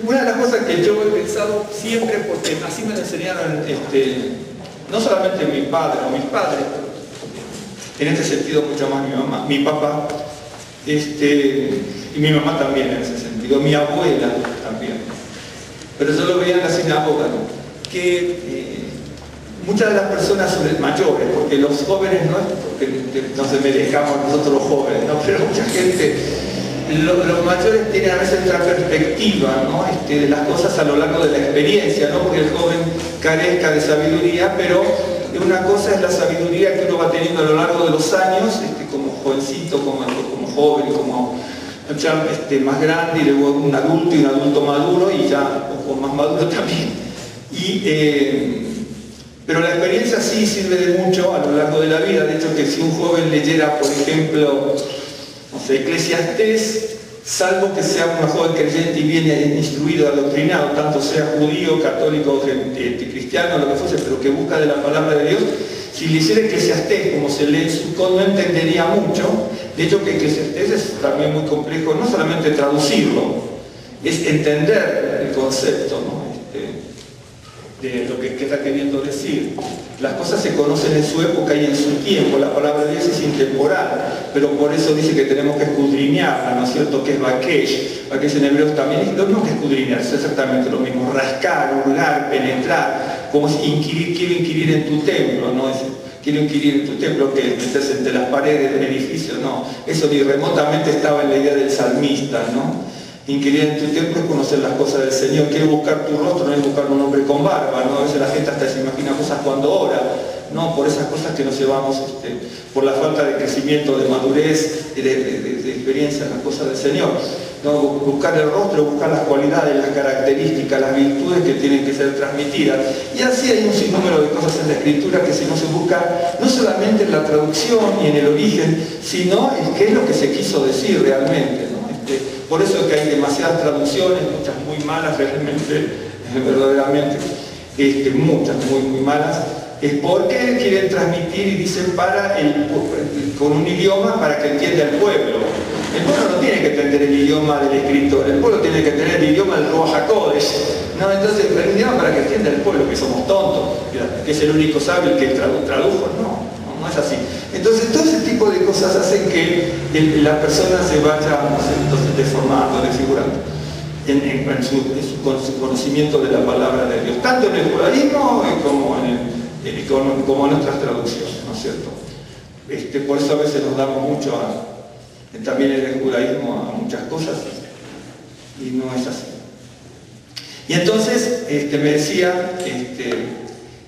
Una de las cosas que yo he pensado siempre, porque así me lo enseñaron, no solamente mi padre o mis padres, en este sentido mucho más mi mamá, mi papá, y mi mamá también en ese sentido, mi abuela también. Pero yo lo veía en la sinagoga, ¿no? Que muchas de las personas mayores, porque los jóvenes no es porque nos merezcamos nosotros los jóvenes, ¿no? Pero mucha gente, los mayores tienen a veces otra perspectiva, ¿no? De las cosas a lo largo de la experiencia, no porque el joven carezca de sabiduría, pero una cosa es la sabiduría que uno va teniendo a lo largo de los años, como jovencito, como joven, como ya más grande, y luego un adulto y un adulto maduro, y ya un poco más maduro también. Pero la experiencia sí sirve de mucho a lo largo de la vida. De hecho, que si un joven leyera, por ejemplo, no sé, Eclesiastés, salvo que sea un joven creyente y bien instruido, adoctrinado, tanto sea judío, católico, cristiano, lo que fuese, pero que busca de la palabra de Dios, si leyera Eclesiastés como se lee en Sukkot, no entendería mucho. De hecho, que Eclesiastés es también muy complejo, no solamente traducirlo, es entender el concepto, ¿no? De lo que está queriendo decir. Las cosas se conocen en su época y en su tiempo. La palabra de Dios es intemporal, pero por eso dice que tenemos que escudriñarla, ¿no es cierto? Que es Bakesh. Bakesh en hebreo también, lo mismo que escudriñar, es exactamente lo mismo. Rascar, hurgar, penetrar, como si quiero inquirir en tu templo, ¿no? Quiero inquirir en tu templo, que meterse entre las paredes del edificio, no. Eso ni remotamente estaba en la idea del salmista, ¿no? Inquirir en tu templo es conocer las cosas del Señor. Quiero buscar tu rostro, no es buscar un hombre con barba, ¿no? A veces la gente hasta se imagina cosas cuando ora, ¿no? Por esas cosas que nos llevamos, por la falta de crecimiento, de madurez, de experiencia en las cosas del Señor, ¿no? Buscar el rostro, buscar las cualidades, las características, las virtudes que tienen que ser transmitidas. Y así hay un sinnúmero de cosas en la Escritura que si no se busca, no solamente en la traducción y en el origen, sino en qué es lo que se quiso decir realmente, ¿no? Por eso es que hay demasiadas traducciones, muchas muy malas realmente, verdaderamente, muchas muy malas, es porque quieren transmitir y dicen con un idioma para que entienda el pueblo. El pueblo no tiene que entender el idioma del escritor, el pueblo tiene que entender el idioma del Ruach HaKodesh, ¿no? Entonces el idioma para que entienda el pueblo, que somos tontos, que es el único sabio el que tradujo, no es así. Entonces todo ese tipo de cosas hacen que la persona se vaya, no sé, entonces deformando, desfigurando en su conocimiento de la palabra de Dios, tanto en el judaísmo como en otras traducciones, ¿no es cierto? Por eso a veces nos damos mucho también en el judaísmo a muchas cosas y no es así. Y entonces me decía,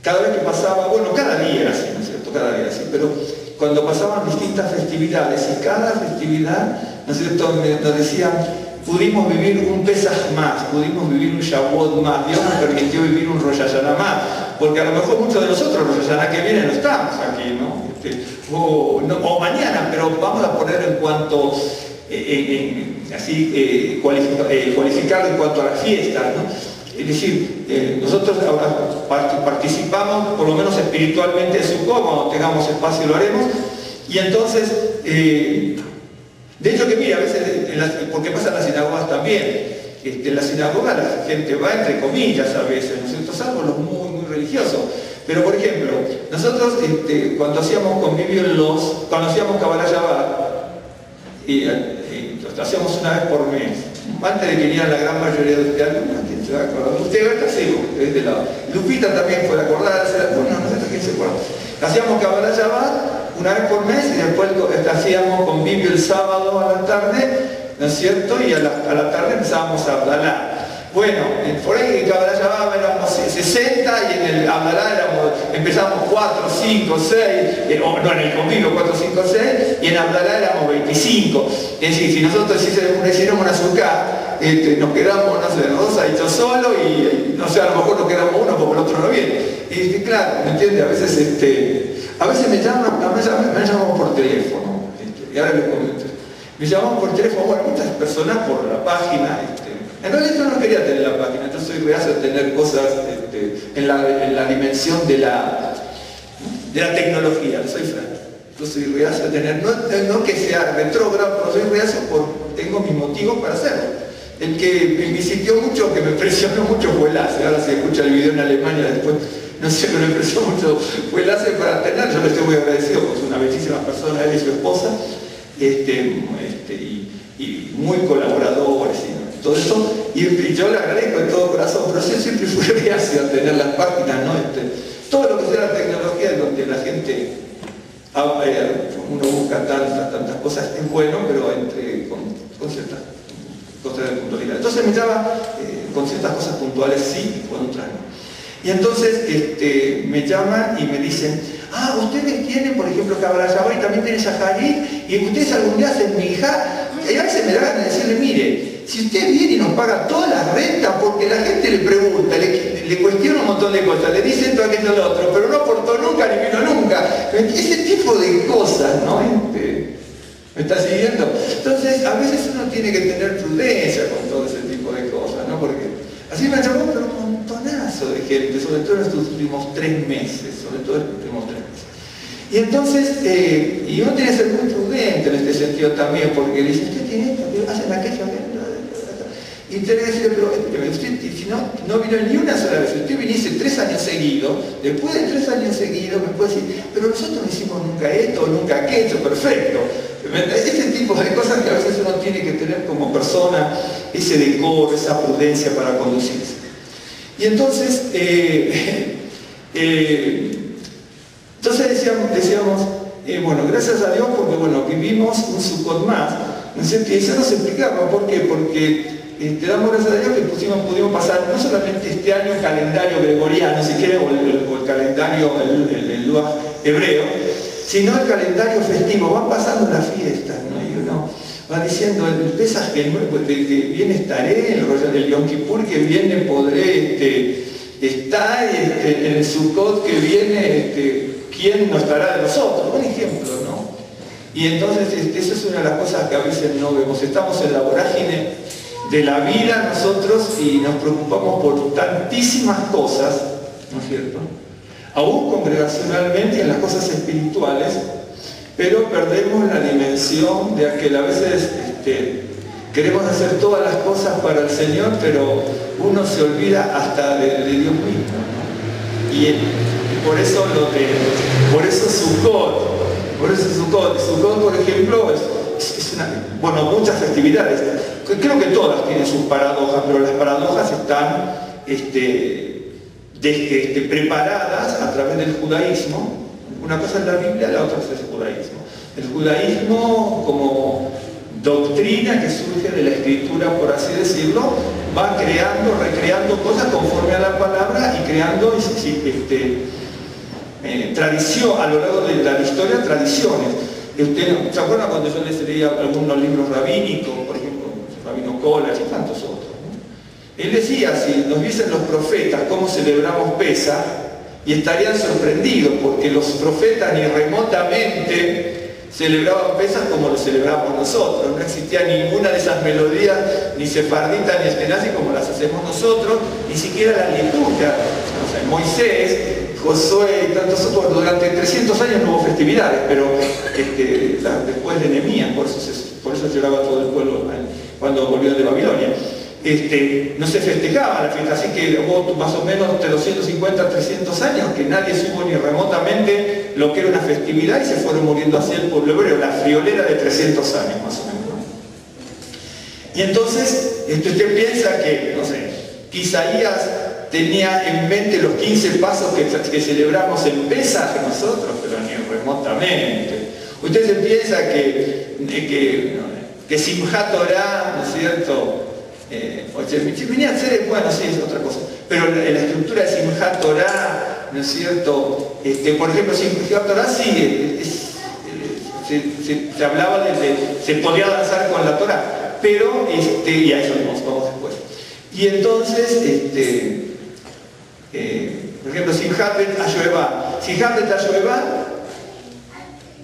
cada vez que pasaba, bueno, cada día era así, ¿no es cierto? Cada día así, pero cuando pasaban distintas festividades, y cada festividad, ¿no es cierto?, nos decían, pudimos vivir un Pesaj más, pudimos vivir un Shavuot más, Dios nos permitió vivir un Rosh Hashanah más, porque a lo mejor muchos de nosotros Rosh Hashanah que viene no estamos aquí, ¿no? O mañana, pero vamos a poner en cuanto, cualificarlo en cuanto a las fiestas, ¿no? Es decir, nosotros ahora participamos, por lo menos espiritualmente, de Sukkot, cuando tengamos espacio lo haremos, y entonces, de hecho que mira, a veces, porque pasa en las sinagogas también, en la sinagoga la gente va entre comillas a veces, ¿no es cierto? Salvo los muy religiosos. Pero por ejemplo, nosotros cuando hacíamos convivio cuando hacíamos Kabbalah Shabbat, lo hacíamos una vez por mes, antes de que vinieran la gran mayoría de ustedes, ¿quién se va a acordar? Usted está seguro, de este lado. Lupita también fue acordarse, bueno, no sé quién se acuerda. Hacíamos Kabbalah Shabbat una vez por mes y después hacíamos convivio el sábado a la tarde, ¿no es cierto? Y a la tarde empezábamos a Abdalá. Bueno, por ahí en Kabbalah Shabbat éramos 60 y en el Abdalá empezamos 4, 5, 6, no en el convivio 4, 5, 6 y en Abdalá éramos 25. Es decir, si nosotros hiciéramos una azúcar, nos quedamos, no sé, dos ahí yo solo y no sé, a lo mejor nos quedamos uno porque el otro no viene. Y claro, ¿me entiende? A veces me llaman por teléfono, y ahora les comento. Me llamaban por teléfono, bueno, muchas personas por la página. En realidad yo no quería tener la página, entonces soy reacio a tener cosas en la dimensión de la tecnología, soy franco. Yo soy reacio a tener, no que sea retrógrado, pero soy reacio tengo mis motivos para hacerlo. El que me visitó mucho, que me impresionó mucho fue Lasse. Ahora se escucha el video en Alemania después, no sé, pero me impresionó mucho fue Lasse para tener. Yo le estoy muy agradecido porque es una bellísima persona, él y su esposa, y muy colaboradores y todo eso. Y yo le agradezco de todo corazón, pero yo siempre fui reacio a tener las páginas, ¿no? Todo lo que sea la tecnología, donde la gente, uno busca tantas cosas, es bueno, pero con ciertas cosas de puntualidad. Entonces me llama con ciertas cosas puntuales sí y con otras no. Y entonces me llaman y me dicen, ustedes tienen, por ejemplo, Cabrayabá y también tienen Yajarí, y ustedes algún día hacen Mijá. Y a veces me da ganas de decirle, mire, si usted viene y nos paga toda la renta, porque la gente le pregunta, le cuestiona un montón de cosas, le dice esto, aquello, lo otro, pero no aportó nunca ni vino nunca. Ese tipo de cosas, ¿no? ¿Me está siguiendo? Entonces, a veces uno tiene que tener prudencia con todo ese tipo de cosas, ¿no? Porque así me llamó, pero un montonazo de gente, sobre todo en estos últimos 3 meses, Y entonces, y uno tiene que ser muy prudente en este sentido también, porque le dicen, usted tiene esto, hacen aquello, y tiene que decirle, pero usted, si no vino ni una sola vez, si usted viniese 3 años seguidos, después de 3 años seguidos me puede decir, pero nosotros no hicimos nunca esto, nunca aquello, perfecto. Ese tipo de cosas que a veces uno tiene que tener como persona, ese decoro, esa prudencia para conducirse. Y entonces, decíamos, bueno, gracias a Dios porque, bueno, vivimos un Sukkot más, ¿no es cierto? Y eso nos explicaba, ¿por qué? Porque te damos gracias a Dios que pudimos pasar no solamente este año el calendario gregoriano, si quiere, o el calendario, el Lua hebreo, sino el calendario festivo. Van pasando las fiestas, ¿no? Y uno va diciendo, el Pesaj que viene estaré, el Yom Kippur que viene podré estar, en el Sukkot que viene, ¿quién no estará de nosotros? Un ejemplo, ¿no? Y entonces eso es una de las cosas que a veces no vemos. Estamos en la vorágine de la vida nosotros y nos preocupamos por tantísimas cosas, ¿no es cierto? Aún congregacionalmente en las cosas espirituales, pero perdemos la dimensión de que a veces queremos hacer todas las cosas para el Señor, pero uno se olvida hasta de Dios mismo, ¿no? Y por eso Sukkot, por ejemplo, es muchas festividades. Creo que todas tienen sus paradojas, pero las paradojas están preparadas a través del judaísmo. Una cosa es la Biblia, la otra es el judaísmo. El judaísmo como doctrina que surge de la escritura, por así decirlo, va recreando cosas conforme a la palabra y creando tradición, a lo largo de la historia, tradiciones. ¿Se acuerdan cuando yo les leía algunos libros rabínicos, por ejemplo, Rabino Kollach y tantos otros, ¿no? Él decía, si nos viesen los profetas cómo celebramos Pesaj, y estarían sorprendidos, porque los profetas ni remotamente celebraban Pesaj como lo celebramos nosotros. No existía ninguna de esas melodías, ni sefardita ni ashkenazí como las hacemos nosotros, ni siquiera la liturgia. O sea, Moisés, Josué y tantos otros, durante 300 años no hubo festividades, pero después de Nehemías, por eso lloraba todo el pueblo cuando volvió de Babilonia. No se festejaba la fiesta, así que hubo más o menos de 250 a 300 años que nadie supo ni remotamente lo que era una festividad y se fueron muriendo así el pueblo hebreo, la friolera de 300 años más o menos, ¿no? Y entonces usted piensa que, no sé, Isaías tenía en mente los 15 pasos que celebramos en Pesaj nosotros, pero ni remotamente. Usted se piensa que Simchat Torah, ¿no es cierto? Bueno, sí, es otra cosa. Pero la estructura de Simchat Torah, ¿no es cierto? Por ejemplo, Simchat Torah sí, se hablaba se podía danzar con la Torah, pero, y a eso vamos después. Y entonces, por ejemplo, Simchat Bet HaShoevah. Simchat Bet HaShoevah,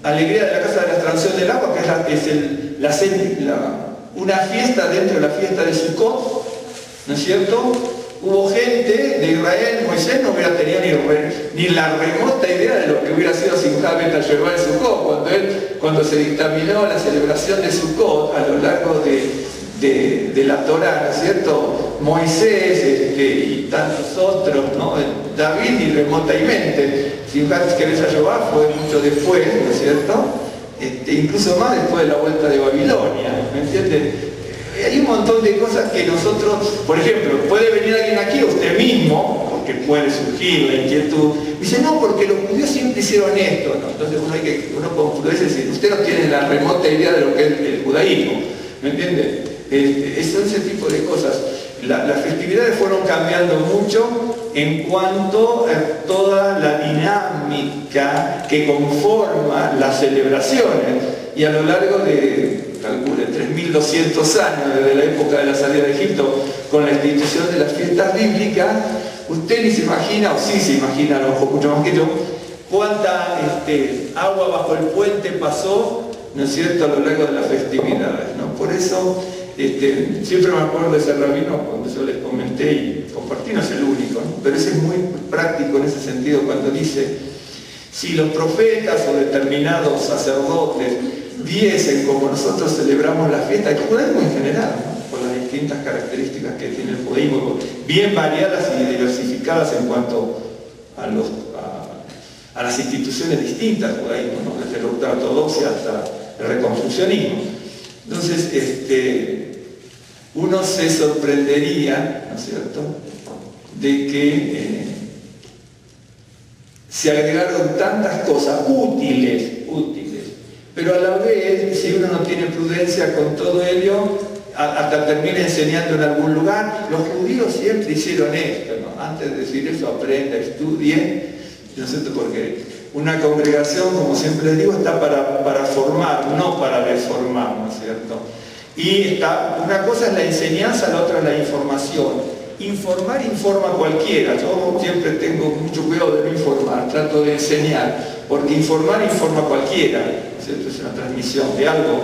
alegría de la casa de la extracción del agua, que es una fiesta dentro de la fiesta de Sukkot, ¿no es cierto? Hubo gente de Israel, Moisés no hubiera tenido ni la remota idea de lo que hubiera sido Simchat Bet HaShoevah de Sukkot, cuando se dictaminó la celebración de Sukkot a lo largo de de la Torá, ¿no es cierto? Moisés y tantos otros, ¿no? David ni remotamente. Si querés a Jehová fue mucho después, ¿no es cierto? Incluso más después de la vuelta de Babilonia, ¿me entiendes? Hay un montón de cosas que nosotros, por ejemplo, puede venir alguien aquí, usted mismo, porque puede surgir la inquietud, dice, no, porque los judíos siempre hicieron esto, ¿no? Entonces uno como judío dice, usted no tiene la remota idea de lo que es el judaísmo, ¿me entiende? Son ese tipo de cosas. Las festividades fueron cambiando mucho en cuanto a toda la dinámica que conforma las celebraciones, y a lo largo de, calcule, 3.200 años desde la época de la salida de Egipto, con la institución de las fiestas bíblicas, usted ni se imagina, o sí se imagina, a lo mejor mucho más que yo, cuánta agua bajo el puente pasó, ¿no es cierto?, a lo largo de las festividades, ¿no? Por eso, siempre me acuerdo de ese rabino cuando yo les comenté y compartí, no es el único, ¿no? Pero ese es muy práctico en ese sentido, cuando dice, si los profetas o determinados sacerdotes viesen como nosotros celebramos la fiesta, el judaísmo en general, ¿no?, por las distintas características que tiene el judaísmo, bien variadas y diversificadas en cuanto a las instituciones distintas del judaísmo, ¿no?, desde la ultraortodoxia hasta el reconstruccionismo. Entonces, uno se sorprendería, ¿no es cierto?, de que se agregaron tantas cosas útiles, pero a la vez, si uno no tiene prudencia con todo ello, hasta termina enseñando en algún lugar. Los judíos siempre hicieron esto, ¿no? Antes de decir eso, aprenda, estudie, ¿no es cierto?, porque una congregación, como siempre les digo, está para formar, no para deformar, ¿no es cierto? Y una cosa es la enseñanza, la otra es la información. Informar informa a cualquiera. Yo siempre tengo mucho cuidado de no informar, trato de enseñar, porque informar informa a cualquiera, ¿no es cierto? Es una transmisión de algo.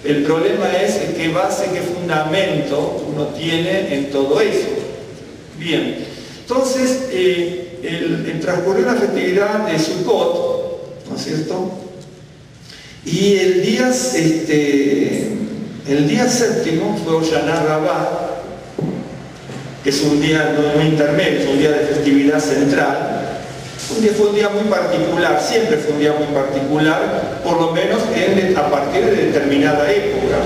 El problema es qué base, qué fundamento uno tiene en todo eso. Bien, entonces, transcurrió la festividad de Sukkot, ¿no es cierto? Y el día séptimo fue Hoshana Rabbah, que es un día no intermedio, es un día de festividad central. Fue un día muy particular, siempre fue un día muy particular, por lo menos a partir de determinada época.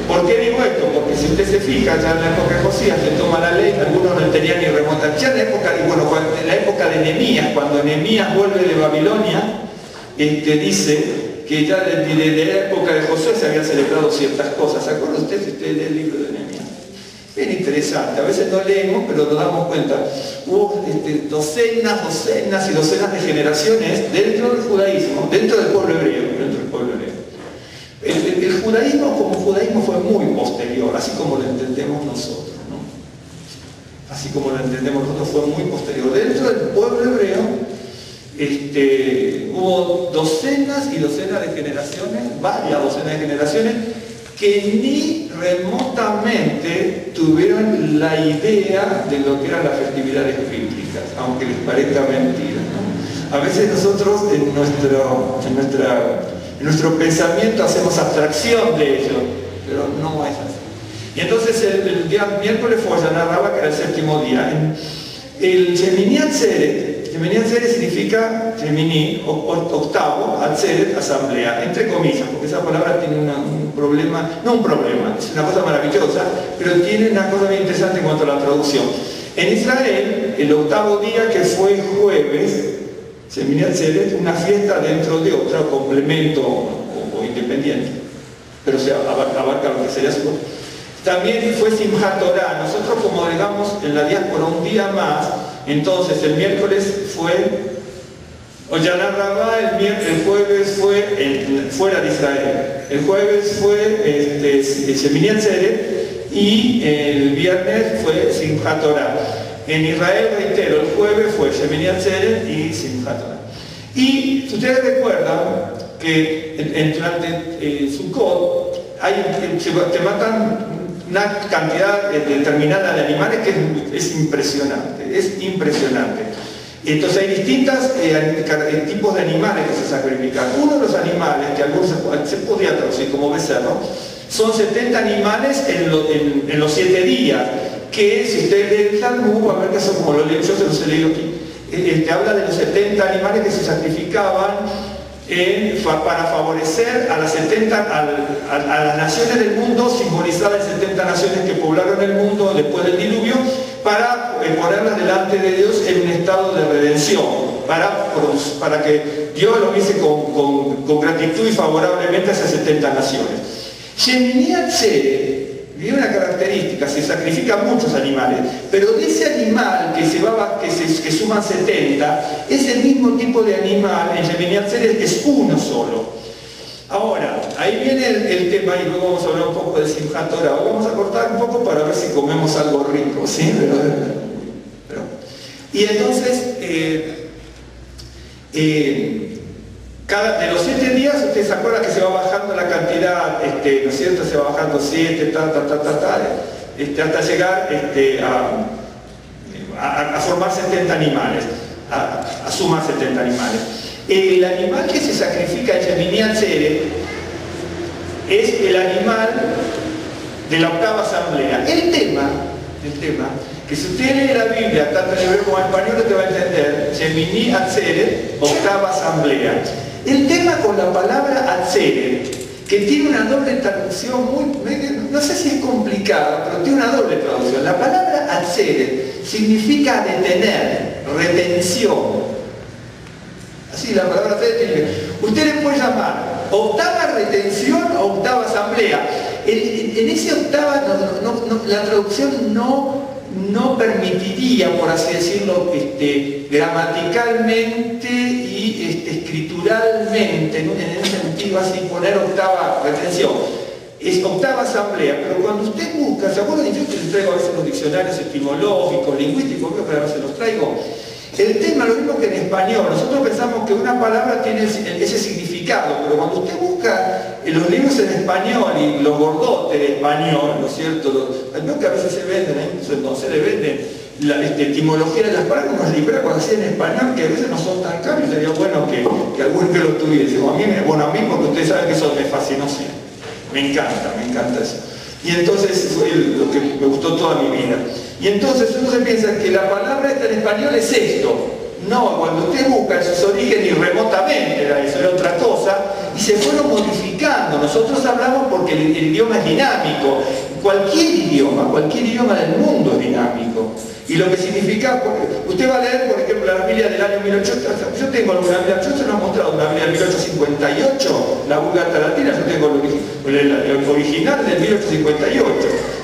¿Por qué digo esto? Porque si usted se fija, ya en la época de Josías se toma la ley, algunos no tenían ni remontar. Ya en la época de Nehemías, cuando Nehemías vuelve de Babilonia, dice que ya desde la época de Josué se habían celebrado ciertas cosas. ¿Se acuerda usted si usted lee el libro de Nehemías? Bien interesante, a veces no leemos, pero nos damos cuenta. Hubo docenas y docenas de generaciones dentro del judaísmo, dentro del pueblo hebreo. El judaísmo como judaísmo fue muy posterior, así como lo entendemos nosotros, ¿no? Así como lo entendemos nosotros fue muy posterior. Dentro del pueblo hebreo hubo docenas y docenas de generaciones, varias docenas de generaciones, que ni remotamente tuvieron la idea de lo que eran las festividades bíblicas, aunque les parezca mentira, ¿no? A veces nosotros en nuestro pensamiento hacemos abstracción de ello, pero no es así. Y entonces el día miércoles fue Hoshana Rabbah, que era el séptimo día. El Shemini Atzeret significa Shemini, octavo, Atzeret, asamblea, entre comillas, porque esa palabra tiene un problema, no un problema, es una cosa maravillosa, pero tiene una cosa muy interesante en cuanto a la traducción. En Israel, el octavo día, que fue jueves, Shemini Atzeret, una fiesta dentro de otra, complemento o independiente, pero se abarca lo que sería su... También fue Simchat Torah. Nosotros, como digamos en la diáspora un día más, entonces el miércoles fue Hoshana Rabbah, el jueves fue fuera de Israel, el jueves fue Shemini Atzeret y el viernes fue Simchat Torah. En Israel, reitero, el jueves fue Shemini Atzeret y Simchat Torah. Y si ustedes recuerdan que durante Sukkot te matan una cantidad determinada de animales que es impresionante, Entonces hay distintos tipos de animales que se sacrifican. Uno de los animales, que algunos se podría traducir como becerro, Son 70 animales en los 7 días, que si usted lee el Talmud, va a ver que son como lo leo, yo se los he leído aquí, habla de los 70 animales que se sacrificaban para favorecer a las naciones del mundo, simbolizadas en 70 naciones que poblaron el mundo después del diluvio, para ponerlas delante de Dios en un estado de redención, para que Dios lo viese con gratitud y favorablemente a esas 70 naciones. Shemini Atzeret tiene una característica, se sacrifican muchos animales, pero de ese animal que suman 70, ese mismo tipo de animal en Shemini Atzeret es uno solo. Ahora, ahí viene el tema, y luego vamos a hablar un poco de Simchat Torah. Vamos a cortar un poco para ver si comemos algo rico, ¿sí? Y entonces, de los 7 días, usted se acuerda que se va bajando la cantidad, ¿no es cierto? Se va bajando 7, hasta llegar a formar 70 animales, a sumar 70 animales. El animal que se sacrifica en Shemini Atzeret es el animal de la octava asamblea. El tema, que si usted lee la Biblia, tanto en hebreo como en español, usted va a entender, Shemini Atzeret, octava asamblea. El tema con la palabra Atzeret, que tiene una doble traducción no sé si es complicada, pero tiene una doble traducción. La palabra Atzeret significa detener, retención. Así la palabra Atzeret, usted le puede llamar octava retención o octava asamblea. En ese octava, la traducción no permitiría, por así decirlo, gramaticalmente y escrituralmente, en un sentido así, poner octava retención. Es octava asamblea, pero cuando usted busca, ¿se acuerdan? Yo les traigo a veces los diccionarios etimológicos, lingüísticos, pero a veces los traigo. El tema, lo mismo que en español, nosotros pensamos que una palabra tiene ese significado, pero cuando usted busca en los libros en español y los gordotes de español, ¿no es cierto? No que a veces se venden, entonces le venden la etimología de las palabras, unos libros así en español que a veces no son tan caros, y sería bueno que algún que lo tuviese. A mí porque ustedes saben que eso me fascinó siempre. Me encanta eso. Y entonces fue lo que me gustó toda mi vida. Y entonces uno se piensa que la palabra esta en español es esto. No, cuando usted busca en sus orígenes y remotamente eso era otra cosa, y se fueron modificando. Nosotros hablamos porque el idioma es dinámico. Cualquier idioma del mundo es dinámico. Y lo que significa, usted va a leer, por ejemplo, la Biblia del año 1800, yo tengo una Biblia, yo se lo he mostrado, una Biblia del 1858, la Vulgata Latina, yo tengo el original del 1858.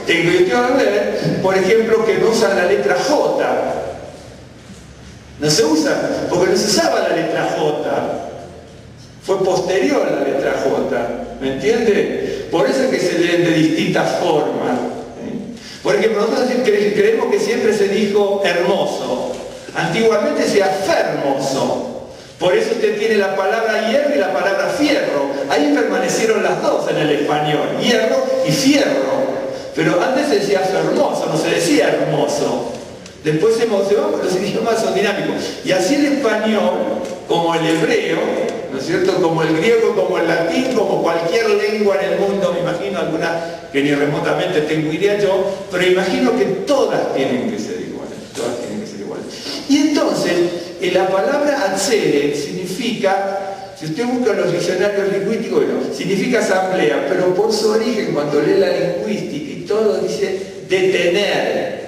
Yo te voy a ver, por ejemplo, que no usan la letra J. No se usa, porque no se usaba la letra J. Fue posterior a la letra J. ¿Me entiende? Por eso es que se leen de distintas formas. Por ejemplo, nosotros creemos que siempre se dijo hermoso. Antiguamente se decía fermoso. Por eso usted tiene la palabra hierro y la palabra fierro. Ahí permanecieron las dos en el español, hierro y fierro. Pero antes se decía fermoso, no se decía hermoso. Después los idiomas son dinámicos. Y así el español, como el hebreo, ¿no es cierto? Como el griego, como el latín, como cualquier lengua en el mundo, me imagino alguna que ni remotamente tengo idea yo, pero imagino que todas tienen que ser iguales. Y entonces, la palabra Atzeret significa, si usted busca en los diccionarios lingüísticos, bueno, significa asamblea, pero por su origen, cuando lee la lingüística y todo, dice detener.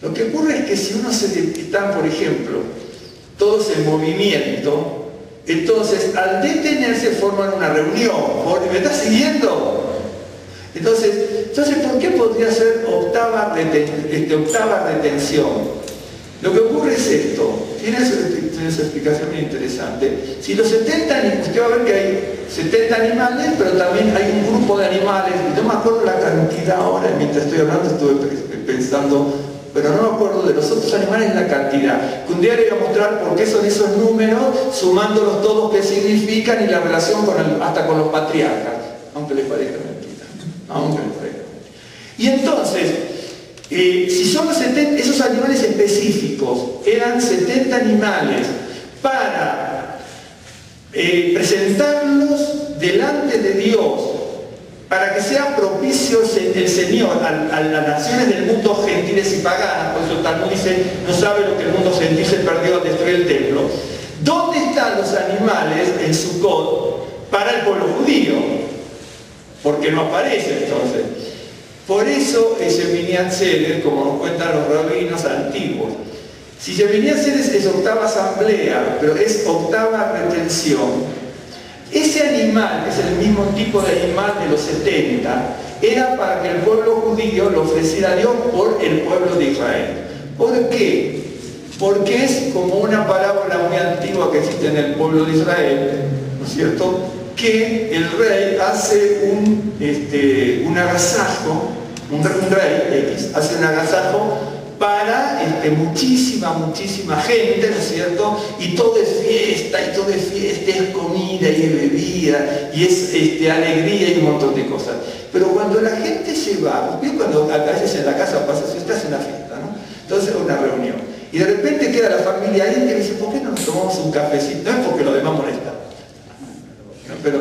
Lo que ocurre es que si uno están, por ejemplo, todos en movimiento, entonces al detenerse forman una reunión. ¿Me está siguiendo? Entonces, ¿por qué podría ser octava retención? Lo que ocurre es esto, tiene esa explicación muy interesante. Si los 70 animales, usted va a ver que hay 70 animales, pero también hay un grupo de animales, y no me acuerdo la cantidad ahora, mientras estoy hablando estuve pensando, pero no me acuerdo de los otros animales la cantidad. Que un día le voy a mostrar por qué son esos números, sumándolos todos qué significan y la relación hasta con los patriarcas, aunque les parezca mentira. Y entonces, si son esos animales específicos, eran 70 animales para presentarlos delante de Dios para que sean propicios el Señor a las naciones del mundo gentiles y paganas. Por eso Talmud dice, no sabe lo que el mundo gentil se perdió al destruir el templo. ¿Dónde están los animales en Sukkot para el pueblo judío? Porque no aparece entonces. Por eso es Shemini Atzeres, como nos cuentan los rabinos antiguos. Si Shemini Atzeres es octava asamblea, pero es octava retención, ese animal, que es el mismo tipo de animal de los 70, era para que el pueblo judío lo ofreciera a Dios por el pueblo de Israel. ¿Por qué? Porque es como una parábola muy antigua que existe en el pueblo de Israel, ¿no es cierto?, que el rey hace un agasajo, un rey X hace un agasajo para muchísima gente, ¿no es cierto? Y todo es fiesta, es comida y es bebida, y es alegría y un montón de cosas. Pero cuando la gente se va, cuando a veces en la casa pasa, si estás en una fiesta, ¿no? Entonces una reunión, y de repente queda la familia ahí que dice, ¿por qué no nos tomamos un cafecito? No es porque los demás molestan, ¿no? Pero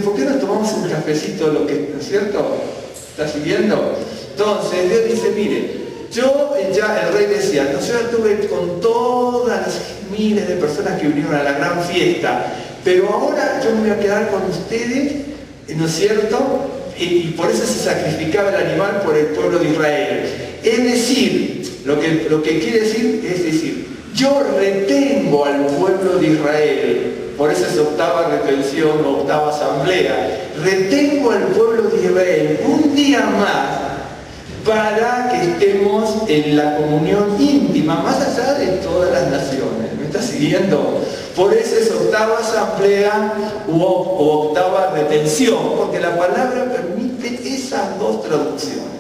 ¿por qué no tomamos un cafecito, ¿no es cierto? ¿Está siguiendo? Entonces Dios dice, mire, el rey decía, no sé, yo estuve con todas las miles de personas que vinieron a la gran fiesta, pero ahora yo me voy a quedar con ustedes, ¿no es cierto? Y por eso se sacrificaba el animal por el pueblo de Israel. Es decir, lo que quiere decir, yo retengo al pueblo de Israel, por eso es octava retención o octava asamblea, retengo al pueblo de Israel un día más, para que estemos en la comunión íntima, más allá de todas las naciones. ¿Me está siguiendo? Por eso es octava asamblea o octava retención, porque la palabra permite esas dos traducciones.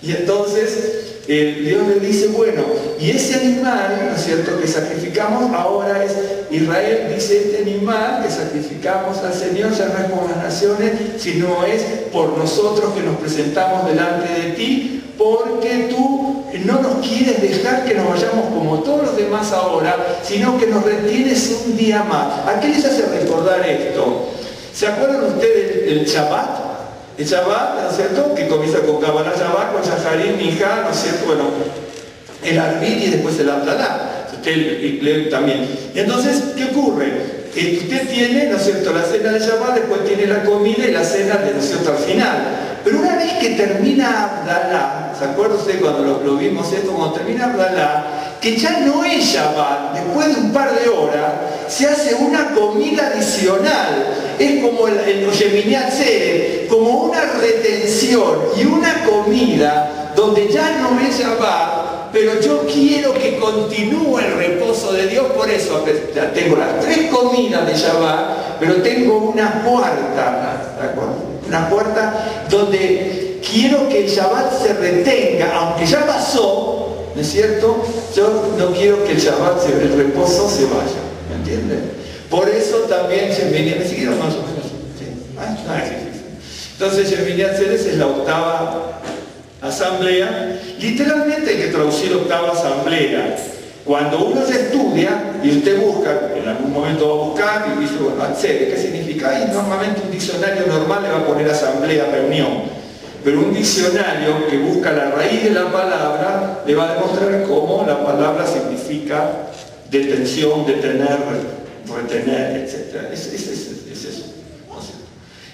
Y entonces Dios le dice, bueno, y ese animal, ¿no es cierto?, que sacrificamos ahora es Israel, dice, este animal que sacrificamos al Señor ya no es por las naciones, sino es por nosotros que nos presentamos delante de ti, porque tú no nos quieres dejar que nos vayamos como todos los demás ahora, sino que nos retienes un día más. ¿A qué les hace recordar esto? ¿Se acuerdan ustedes del Shabbat? El Shabbat, ¿no es cierto?, que comienza con Kabbalah Shabbat, con Shacharit, Minjá, ¿no es cierto?, bueno, el Arbit y después el Abdalá, usted lee también. Y entonces, ¿qué ocurre? Usted tiene, ¿no es cierto?, la cena de Shabbat, después tiene la comida y la cena, ¿no es cierto?, al final. Pero una vez que termina Abdalá, ¿se acuerda usted cuando lo vimos esto? Cuando termina Abdalá, que ya no es Shabbat, después de un par de horas, se hace una comida adicional. Es como el Shemini Atzeres, como una retención y una comida donde ya no es Shabbat, pero yo quiero que continúe el reposo de Dios. Por eso tengo las 3 comidas de Shabbat, pero tengo una cuarta, ¿de acuerdo? Una cuarta donde quiero que el Shabbat se retenga, aunque ya pasó, ¿no es cierto? Yo no quiero que el Shabbat, el reposo, se vaya, ¿me entienden? Por eso también ¿me siguieron más o menos? ¿Sí? Entonces Shemini Atzeres es la octava asamblea. Literalmente hay que traducir octava asamblea. Cuando uno se estudia y usted busca, en algún momento va a buscar y dice, bueno, Atzeres, ¿qué significa? Y normalmente un diccionario normal le va a poner asamblea, reunión. Pero un diccionario que busca la raíz de la palabra le va a demostrar cómo la palabra significa detención, detener, retener, etc. Es eso, ¿no?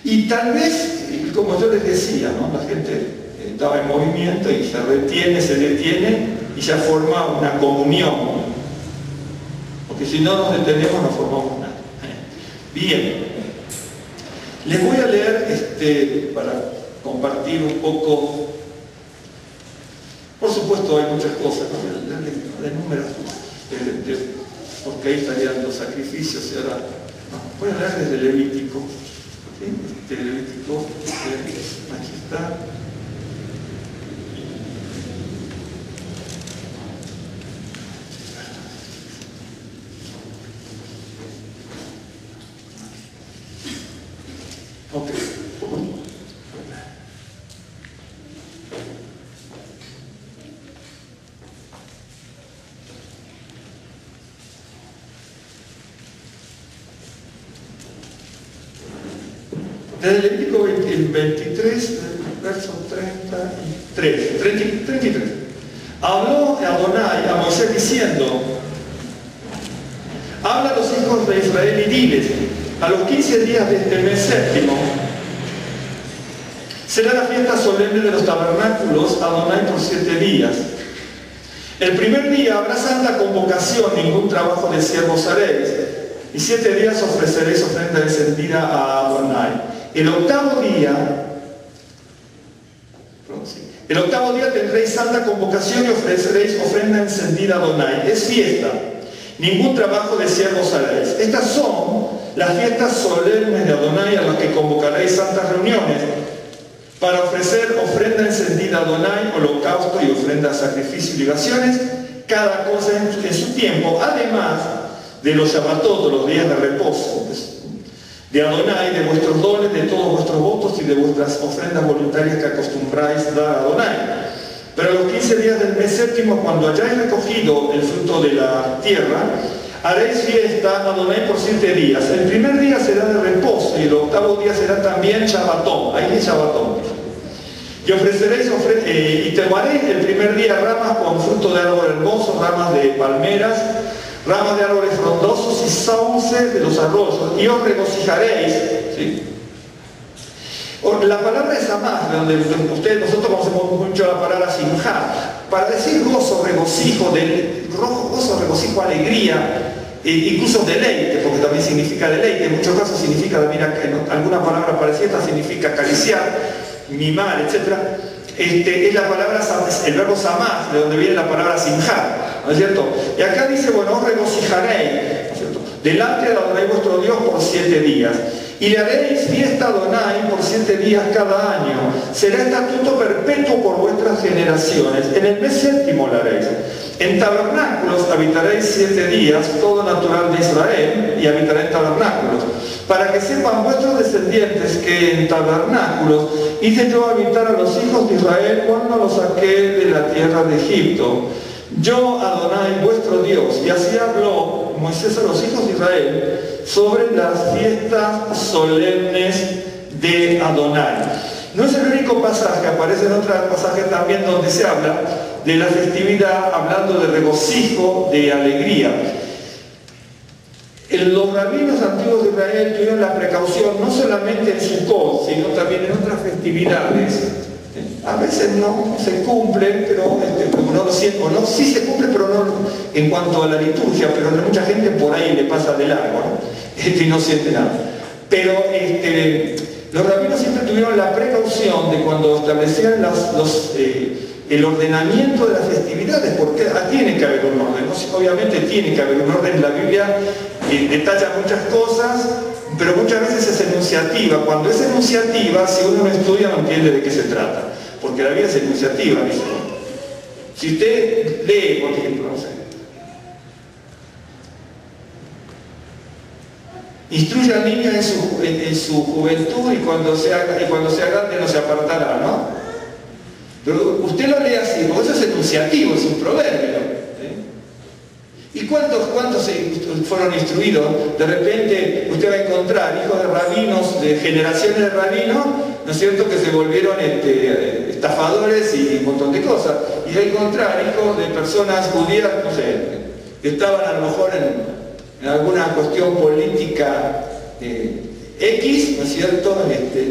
Y tal vez, como yo les decía, ¿no?, la gente estaba en movimiento y se retiene, se detiene y ya forma una comunión, ¿no? Porque si no nos detenemos no formamos nada. Bien, les voy a leer para compartir un poco. Por supuesto hay muchas cosas, ¿no?, de números, porque ahí estarían los sacrificios y ahora voy a hablar desde Levítico, ¿sí? Levítico, aquí está. Ok. desde el Levítico 23, verso 33. Habló Adonai a Moisés diciendo: habla a los hijos de Israel y diles: a los 15 días de este mes séptimo será la fiesta solemne de los tabernáculos Adonai por 7 días. El primer día habrá santa convocación, ningún trabajo de siervos haréis, y 7 días ofreceréis ofrenda encendida a Adonai. El octavo día tendréis santa convocación y ofreceréis ofrenda encendida a Adonai. Es fiesta, ningún trabajo de siervos haréis. Estas son las fiestas solemnes de Adonai a las que convocaréis santas reuniones, para ofrecer ofrenda encendida a Adonai, holocausto y ofrenda de sacrificio y libaciones, cada cosa en su tiempo, además de los Shabbatot, los días de reposo, de Adonai, de vuestros dones, de todos vuestros votos y de vuestras ofrendas voluntarias que acostumbráis dar a Adonai. Pero a los 15 días del mes séptimo, cuando hayáis recogido el fruto de la tierra, haréis fiesta a Adonai por 7 días. El primer día será de reposo y el octavo día será también Shabbatón. Ahí es Shabbatón. Y ofreceréis y tomaréis el primer día ramas con fruto de árbol hermoso, ramas de palmeras, ramas de árboles frondosos y sauces de los arroyos, y os regocijaréis. ¿Sí? La palabra es amás, donde nosotros conocemos mucho la palabra simjá, para decir gozo, regocijo, alegría, incluso deleite, porque también significa deleite, en muchos casos significa también, alguna palabra parecida significa acariciar, mimar, etc. Es la palabra, el verbo samás, de donde viene la palabra simjá, ¿no es cierto? Y acá dice, bueno, os regocijaréis, ¿no es cierto?, delante de Adonai vuestro Dios por 7 días. Y le haréis fiesta a Adonai por 7 días cada año. Será estatuto perpetuo por vuestras generaciones. En el mes séptimo la haréis. En tabernáculos habitaréis 7 días, todo natural de Israel, y habitará en tabernáculos. Para que sepan vuestros descendientes que en tabernáculos hice yo habitar a los hijos de Israel cuando los saqué de la tierra de Egipto. Yo, Adonai, vuestro Dios. Y así habló Moisés a los hijos de Israel sobre las fiestas solemnes de Adonai. No es el único pasaje, aparece en otros pasajes también donde se habla de la festividad, hablando de regocijo, de alegría. Los rabinos antiguos de Israel tuvieron la precaución, no solamente en Sukkot, sino también en otras festividades. A veces no se cumple, pero no lo siento, no, sí se cumple, pero no en cuanto a la liturgia, pero a mucha gente por ahí le pasa de largo, ¿no? Y no siente nada. Pero los rabinos siempre tuvieron la precaución de cuando establecían el ordenamiento de las festividades, porque tiene que haber un orden, ¿no? Obviamente tiene que haber un orden. La Biblia detalla muchas cosas, pero muchas veces es enunciativa. Cuando es enunciativa, si uno no estudia, no entiende de qué se trata, porque la Biblia es enunciativa, dice. Si usted lee, por ejemplo, no sé, instruye al niño en su juventud, y cuando sea grande no se apartará, ¿no? Pero usted lo lee así, porque eso es enunciativo, es un proverbio. ¿Y cuántos fueron instruidos? De repente usted va a encontrar hijos de rabinos, de generaciones de rabinos, ¿no es cierto?, que se volvieron estafadores y un montón de cosas. Y va a encontrar hijos de personas judías, no sé, que estaban a lo mejor en alguna cuestión política X, ¿no es cierto?,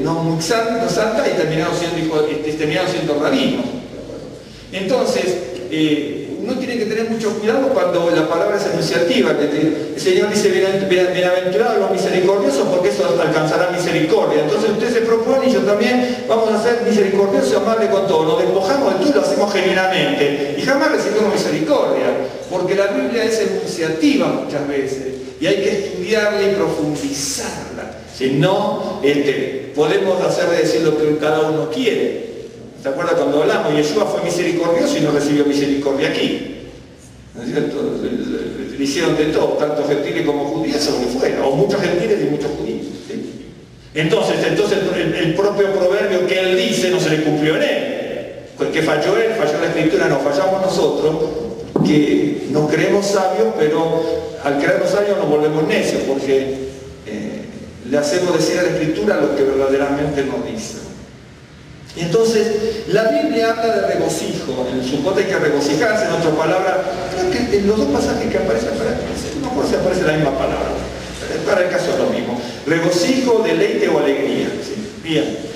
no muy santa, y terminaron siendo rabinos. Entonces, uno tiene que tener mucho cuidado cuando la palabra es enunciativa. El Señor dice: bienaventurados los misericordiosos, porque eso alcanzará misericordia. Entonces usted se propone, y yo también, vamos a ser misericordiosos y amables con todo. Nos despojamos de todo y lo hacemos genuinamente, y jamás recibimos misericordia, porque la Biblia es enunciativa muchas veces, y hay que estudiarla y profundizarla. Si no, podemos hacer de decir lo que cada uno quiere. ¿Se acuerda cuando hablamos? Yeshua fue misericordioso y no recibió misericordia aquí, ¿no es cierto? Le hicieron de todo, tanto gentiles como judíos, o lo que fuera, o muchos gentiles y muchos judíos, ¿sí? Entonces el propio proverbio que él dice no se le cumplió en él. Pues que falló él, falló la Escritura, no, fallamos nosotros, que nos creemos sabios, pero al creernos sabios nos volvemos necios, porque le hacemos decir a la Escritura lo que verdaderamente nos dice. Y entonces, la Biblia habla de regocijo. En Sukkot hay que regocijarse, en otras palabras, creo que en los dos pasajes que aparecen, no recuerdo si aparece la misma palabra, para el caso es lo mismo. Regocijo, deleite o alegría. ¿Sí? Bien.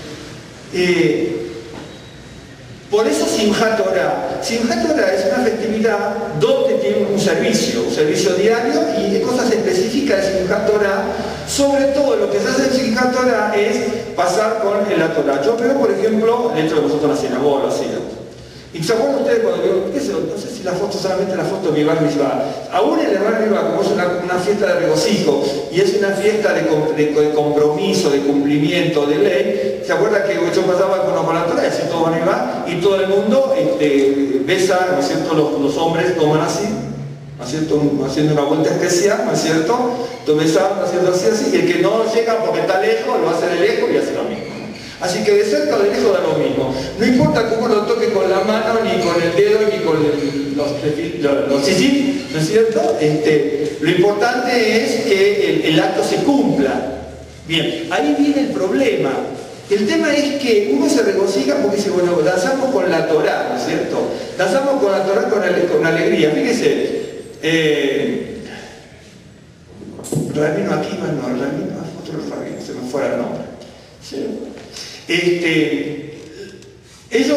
Por eso Simchat Torah. Simchat Torah es una festividad donde tiene un servicio diario y de cosas específicas de Simchat Torah. Sobre todo lo que se hace en Simchat Torah es pasar con la Torah. Yo veo, por ejemplo, dentro de nosotros en la sinagoga lo hacíamos. ¿Y se acuerdan ustedes cuando veo, no sé si la foto, solamente la foto de mi bar mitzvah? Aún en el bar mitzvah, como es una fiesta de regocijo y es una fiesta de compromiso, de cumplimiento, de ley, ¿se acuerdan que yo pasaba con la Torah y así todo bar mitzvah y todo el mundo besa, ¿no es cierto? Los hombres toman así, ¿no es cierto? Haciendo una vuelta especial, ¿no es cierto? Entonces besaban haciendo así, y el que no llega porque está lejos, lo hace de lejos y hace lo mismo. Así que de cerca o de lejos da lo mismo. No importa cómo lo toque con la mano, ni con el dedo, ni con los sisí, ¿no es cierto? Lo importante es que el acto se cumpla. Bien, ahí viene el problema. El tema es que uno se regocija porque dice, bueno, danzamos con la Torá, ¿no es cierto? Danzamos con la Torá con alegría. Fíjese, Rabino Akiva, no, Rabino, otro rabino, se me fuera el nombre. ¿Sí? Ellos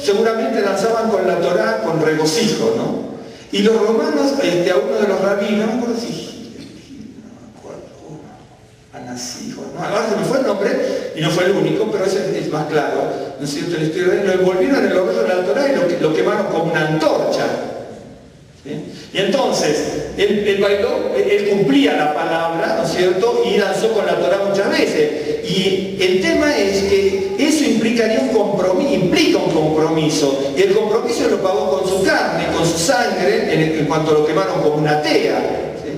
seguramente danzaban con la Torá con regocijo, ¿no? Y los romanos, a uno de los rabinos, no me acuerdo si, Anasío, no, ahora se me fue el nombre, y no fue el único, pero ese es más claro, ¿no es cierto? Lo envolvieron en el orgullo de la Torá y lo quemaron como una antorcha. ¿Sí? Y entonces, él bailó, él cumplía la palabra, ¿no es cierto? Y danzó con la Torá muchas veces. Y el tema es que eso implica un compromiso. Y el compromiso lo pagó con su carne, con su sangre, en cuanto lo quemaron como una tea. ¿Sí?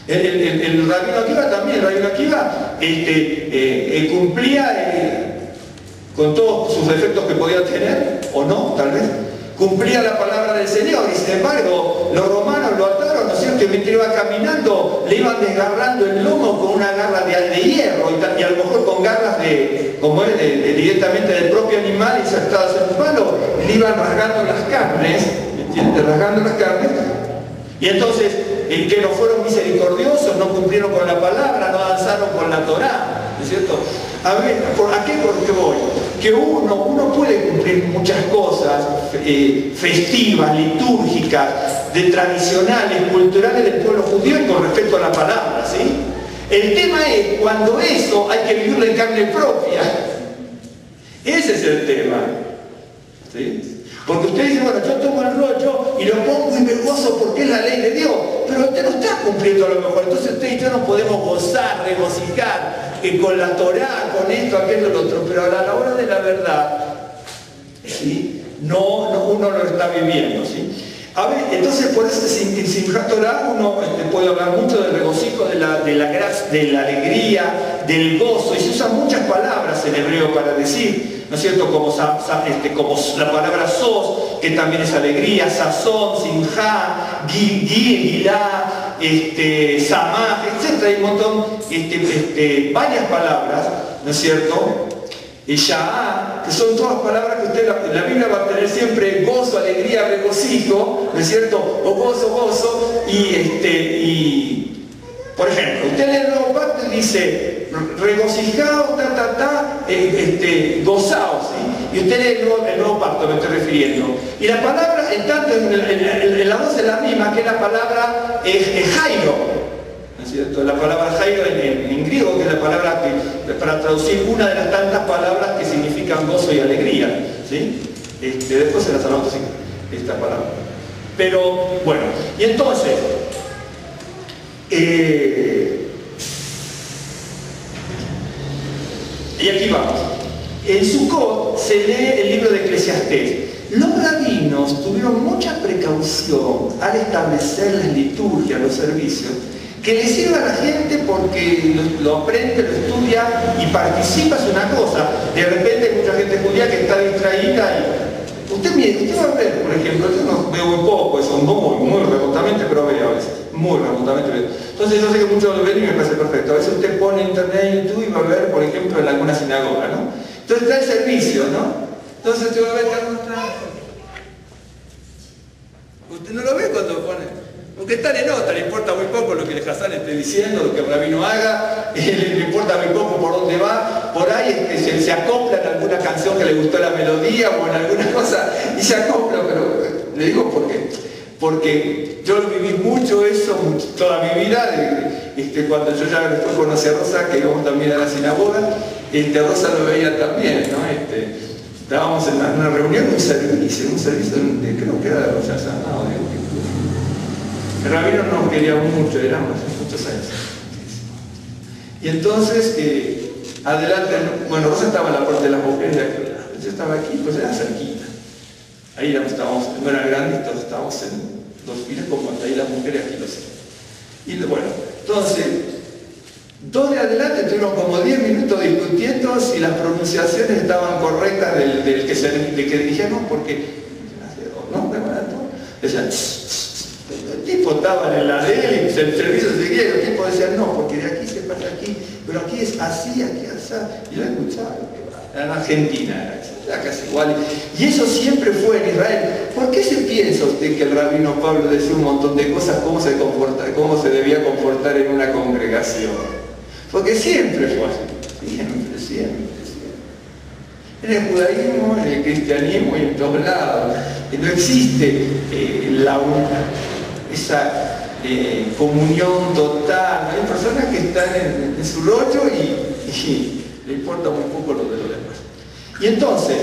El Rabino Akiva también, el Rabino Akiva cumplía con todos sus defectos que podía tener, o no, tal vez. Cumplía la palabra del Señor y sin embargo los romanos lo ataron, ¿no es cierto? Y mientras iba caminando le iban desgarrando el lomo con una garra de hierro y a lo mejor con garras directamente del propio animal insertadas en un palo, le iban rasgando las carnes, ¿me entiendes? Rasgando las carnes. Y entonces, que no fueron misericordiosos, no cumplieron con la palabra, no danzaron con la Torá, ¿no es cierto? A ver, ¿a qué voy? Que uno puede cumplir muchas cosas festivas, litúrgicas, tradicionales, culturales del pueblo judío y con respecto a la palabra, ¿sí? El tema es cuando eso hay que vivirlo en carne propia. Ese es el tema, ¿sí? Porque usted dice, bueno, yo tomo el rollo y lo pongo y me gozo porque es la ley de Dios, pero usted no está cumpliendo a lo mejor. Entonces usted y yo no podemos gozar, regocijar con la Torá, con esto, aquello, lo otro, pero a la hora de la verdad, ¿sí? uno lo está viviendo, ¿sí? A ver, entonces por eso en Simchat Torah uno puede hablar mucho del regocijo, de la alegría, del gozo, y se usan muchas palabras en hebreo para decir, ¿no es cierto? Como la palabra sos, que también es alegría, sazón, simjá, gilá, samaj, etc. Hay un montón, varias palabras, ¿no es cierto? Sha'á, que son todas palabras que usted, la Biblia va a tener siempre gozo, alegría, regocijo, ¿no es cierto? O gozo, y por ejemplo, usted lee el Nuevo Pacto y dice regocijaos, gozaos, ¿sí? Y usted lee el Nuevo Pacto, me estoy refiriendo. Y la palabra, en tanto, en la voz es la misma, que la palabra jairo. ¿No es cierto? La palabra jairo en griego, que es la palabra para traducir una de las tantas palabras que significan gozo y alegría, ¿sí? Después se las hablamos esta palabra. Pero, bueno, y entonces, y aquí vamos. En Sukkot se lee el libro de Eclesiastés. Los rabinos tuvieron mucha precaución al establecer las liturgias, los servicios, que le sirva a la gente porque lo aprende, lo estudia y participa, es una cosa. De repente hay mucha gente judía que está distraída y... Usted va a ver, por ejemplo, yo no veo muy poco, eso muy remotamente, pero veo a veces. muy remotamente. Entonces yo sé que muchos lo ven y me parece perfecto. A veces usted pone internet en YouTube y va a ver, por ejemplo, en alguna sinagoga, ¿no? Entonces está el servicio, ¿no? Entonces usted va a ver que usted no lo ve cuando pone. Porque están en otra, le importa muy poco lo que el Hassan esté diciendo, lo que el rabino haga, le importa muy poco por dónde va, por ahí se acopla en alguna canción que le gustó la melodía o en alguna cosa, y se acopla, pero le digo porque yo lo viví mucho eso, toda mi vida, cuando yo ya después conocí a Rosa, que íbamos también a la sinagoga, Rosa lo veía también, ¿no? Estábamos en una reunión, un servicio donde creo que era de Rosa Sanado, el rabino nos quería mucho, éramos hace muchos años. Y entonces, adelante, bueno, Rosa estaba en la puerta de las mujeres de aquel lado. Yo estaba aquí, pues era cerquita. Ahí estábamos, no era grande, entonces estábamos en 2 filas, como hasta ahí las mujeres, aquí los. Y bueno, entonces, 2 de adelante estuvieron como 10 minutos discutiendo si las pronunciaciones estaban correctas del que dirigía, no, porque, no, decían, el tipo estaba en la de él y el servicio seguía y el tipo decía no, porque de aquí se pasa aquí, pero aquí es así, aquí así, y lo escuchaba, en Argentina era casi igual. Y eso siempre fue en Israel. ¿Por qué se piensa usted que el rabino Pablo decía un montón de cosas, cómo se debía comportar en una congregación? Porque siempre fue así, siempre. En el judaísmo, en el cristianismo y en todos lados. No existe esa comunión total. Hay personas que están en su rollo y le importa muy poco lo de los demás. Y entonces,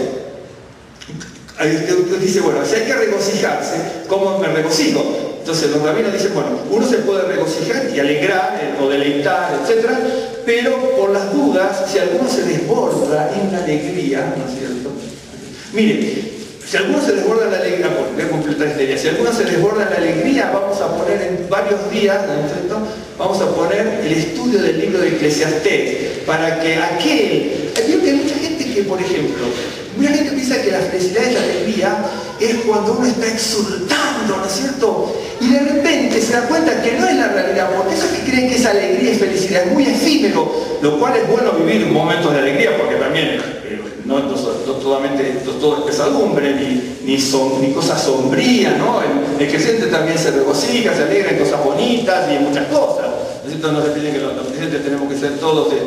dice, bueno, si hay que regocijarse, ¿cómo me regocijo? Entonces los rabinos dicen, bueno, uno se puede regocijar y alegrar o deleitar, etc. Pero por las dudas, si alguno se desborda en la alegría, ¿no es cierto? Mire, si alguno se desborda en la alegría, voy a completar esta idea, si alguno se desborda en la alegría, vamos a poner en varios días, ¿no es cierto? Vamos a poner el estudio del libro de Eclesiastés, para que veo que hay mucha gente que, por ejemplo, mucha gente piensa que la felicidad y la alegría es cuando uno está exultando, ¿no es cierto? Y de repente se da cuenta que no es la realidad, porque esos que creen que esa alegría y felicidad es muy efímero, lo cual es bueno vivir momentos de alegría, porque también no todo es pesadumbre, ni cosas sombrías, ¿no? El creyente también se regocija, se alegra en cosas bonitas y en muchas cosas. ¿No es cierto? No se pide que los creyentes tenemos que ser todos, ¿no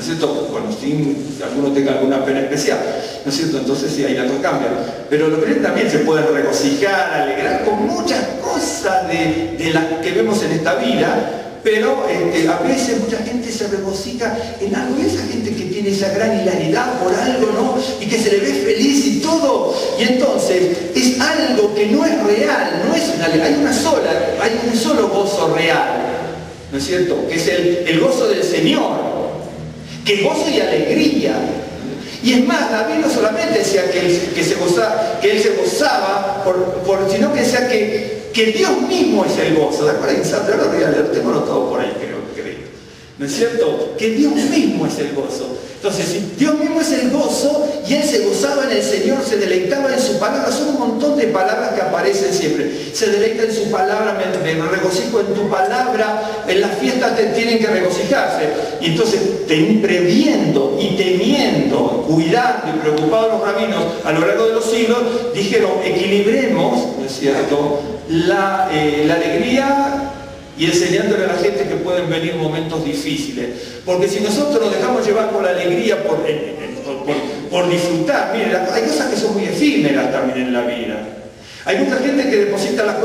es cierto? Bueno, sin que alguno tenga alguna pena especial, ¿no es cierto? Entonces sí, ahí la cosa cambia. Pero los creyentes también se pueden regocijar, alegrar con muchas cosas de las que vemos en esta vida, pero a veces mucha gente se regocija en algo, y esa gente que tiene esa gran hilaridad por algo, ¿no? Y que se le ve feliz y todo, y entonces es algo que no es real, no es una alegría, hay un solo gozo real, ¿no es cierto? Que es el gozo del Señor, que es gozo y alegría. Y es más, David no solamente decía que él se gozaba, sino que decía que Dios mismo es el gozo. ¿De acuerdo? Ahora lo tengo anotado por ahí, creo. ¿No es cierto? Que Dios mismo es el gozo. Entonces, si Dios mismo es el gozo y él se gozaba en el Señor, se deleitaba en su palabra, son un montón de palabras que aparecen siempre. Se deleita en su palabra, me regocijo en tu palabra, en las fiestas tienen que regocijarse. Y entonces, previendo y temiendo, cuidando y preocupados los rabinos a lo largo de los siglos, dijeron, equilibremos, ¿no es cierto?, la alegría y enseñándole a la gente que pueden venir momentos difíciles. Porque si nosotros nos dejamos llevar por la alegría, por disfrutar, miren, hay cosas que son muy efímeras también en la vida. Hay mucha gente que deposita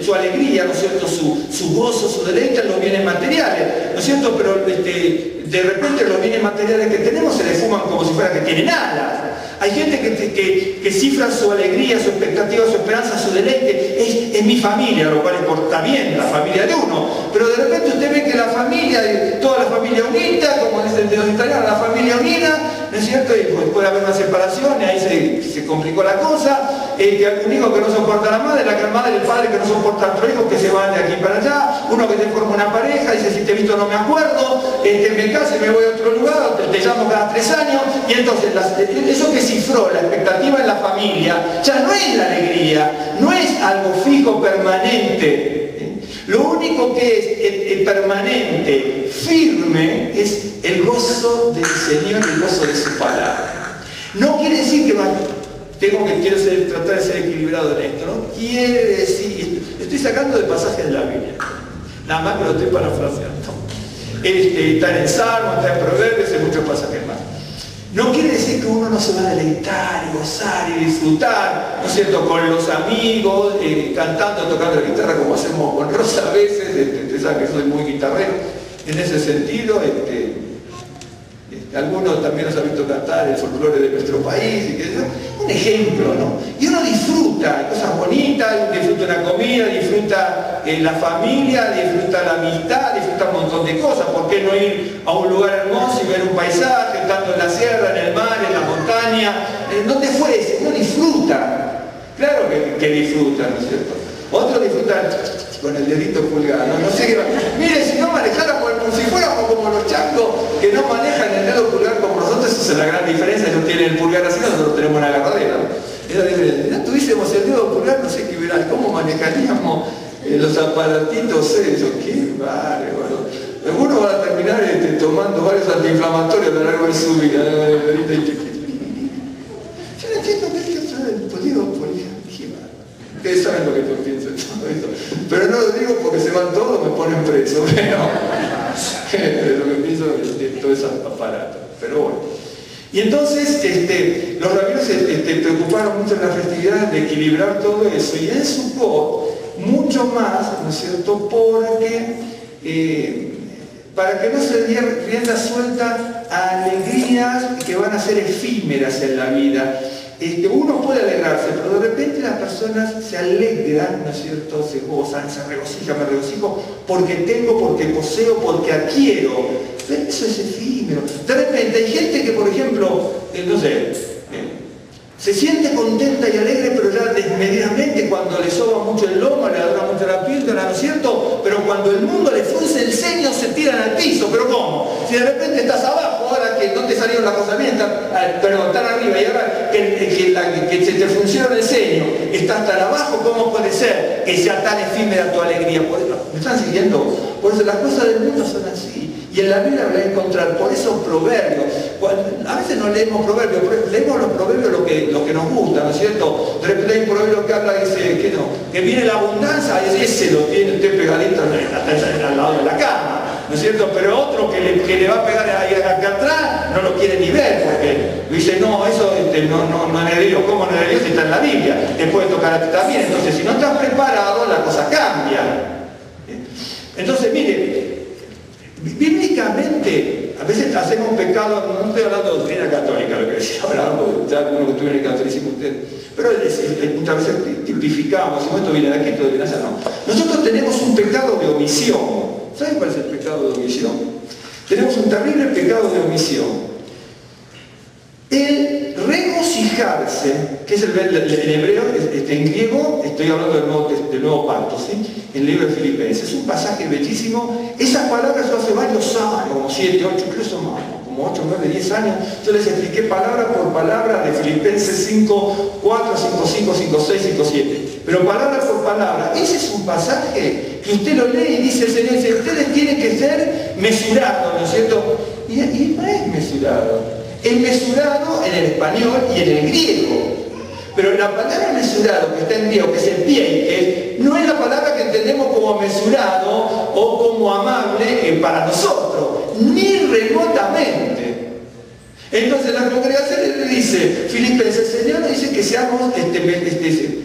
su alegría, ¿no es cierto?, su gozo, su deleite en los bienes materiales, ¿no es cierto?, pero de repente los bienes materiales que tenemos se les fuman como si fuera que tienen alas. Hay gente que cifra su alegría, su expectativa, su esperanza, su deleite, es mi familia, lo cual está bien, la familia de uno, pero de repente usted ve que la familia, toda la familia unida, como dicen los italianos, la familia unida, ¿no es cierto? Y pues puede haber una separación, y ahí se complicó la cosa, un hijo que no soporta a la madre, el padre que no soporta a otro hijo, que se van de aquí para allá, uno que te forma una pareja, dice, si te he visto no me acuerdo, me caso y me voy a otro lugar, te llamo cada 3 años, y entonces eso que cifró la expectativa en la familia, ya no es la alegría, no es algo fijo, permanente. Lo único que es permanente, firme, es el gozo del Señor, el gozo de su palabra. No quiere decir que quiero tratar de ser equilibrado en esto, ¿no? Quiere decir, estoy sacando de pasajes de la Biblia, nada más que lo estoy parafraseando. Está en Salmos, está en Proverbios, hay muchos pasajes más. No quiere decir que uno no se va a deleitar y gozar y disfrutar, ¿no es cierto?, con los amigos, cantando, tocando la guitarra como hacemos con Rosa a veces. Usted sabe que soy muy guitarrero en ese sentido. Algunos también nos han visto cantar el folclore de nuestro país, un ejemplo, ¿no? Y uno disfruta cosas bonitas, disfruta una comida, disfruta la familia, disfruta la amistad, disfruta un montón de cosas. ¿Por qué no ir a un lugar hermoso y ver un paisaje, estando en la sierra, en el mar, en la montaña? Donde fuese, uno disfruta. Claro que disfruta, ¿no es cierto? Otros disfrutan con el dedito pulgar, no sé qué. Mire, si no manejáramos, si fuéramos como los changos que no manejan el dedo pulgar como nosotros, esa es la gran diferencia. Ellos tienen el pulgar así, nosotros tenemos una agarradera. Es la diferencia. Si no tuviésemos el dedo pulgar, no sé qué verán, cómo manejaríamos los aparatitos esos. Qué bárbaro. Algunos van a terminar tomando varios antiinflamatorios a lo largo de su vida. Yo no entiendo qué es eso del dedo pulgar. Ustedes saben lo que yo pienso de todo esto. Pero no lo digo porque se van todos, me ponen preso. Pero lo que pienso de todo ese aparato. Pero bueno. Y entonces los rabinos se preocuparon mucho en las festividades de equilibrar todo eso. Y en Sukkot, mucho más, ¿no es cierto? Porque para que no se dé rienda suelta a alegrías que van a ser efímeras en la vida. Uno puede alegrarse, pero de repente las personas se alegran, ¿no es cierto? Se gozan, se regocijan, me regocijo porque tengo, porque poseo, porque adquiero. Pero eso es efímero. De repente hay gente que, por ejemplo, no sé, se siente contenta y alegre, pero ya desmedidamente cuando le soba mucho el lomo, le adora mucho la píldora, ¿no es cierto? Pero cuando el mundo le frunce el ceño, se tiran al piso. ¿Pero cómo? Si de repente estás abajo, ahora que no te salieron las cosas bien, están arriba, y ahora que se te funciona el ceño, estás tan abajo, ¿cómo puede ser que sea tan efímera tu alegría? ¿Me están siguiendo? Por eso las cosas del mundo son así. Y en la Biblia voy a encontrar, por eso proverbios. A veces no leemos proverbios, leemos los proverbios lo que nos gusta, ¿no es cierto? De repente hay un proverbio que habla, dice que viene la abundancia, y ese lo tiene usted pegadito al lado de la cama, ¿no es cierto? Pero otro que le va a pegar ahí acá atrás, no lo quiere ni ver, porque dice, no, eso no es de Dios. ¿Cómo no es de Dios si está en la Biblia? Te puede tocar a ti también. Entonces, si no estás preparado, la cosa cambia. Entonces, mire, bíblicamente, a veces hacemos un pecado, no estoy hablando de doctrina católica, lo que decía, hablando de alguno que estuviera en el catolicismo usted, pero muchas veces tipificamos, si esto viene de aquí, esto viene de allá, no. Nosotros tenemos un pecado de omisión. ¿Saben cuál es el pecado de omisión? Tenemos un terrible pecado de omisión. El regocijarse, que es en hebreo, en griego, estoy hablando del nuevo pacto, ¿sí? El libro de Filipenses, es un pasaje bellísimo. Esas palabras yo hace varios años, como 7, 8, incluso más, como 8, 9, 10 años, yo les expliqué palabra por palabra de Filipenses 5, 4, 5, 5, 5, 6, 5, 7. Pero palabra por palabra, ese es un pasaje que usted lo lee y dice el Señor, dice, ustedes tienen que ser mesurados, ¿no es cierto? Y no es mesurado. Es mesurado en el español y en el griego. Pero la palabra mesurado que está en griego, que es el pieike, no es la palabra que entendemos como mesurado o como amable para nosotros, ni remotamente. Entonces la congregación le dice, Filipenses, el Señor nos dice que seamos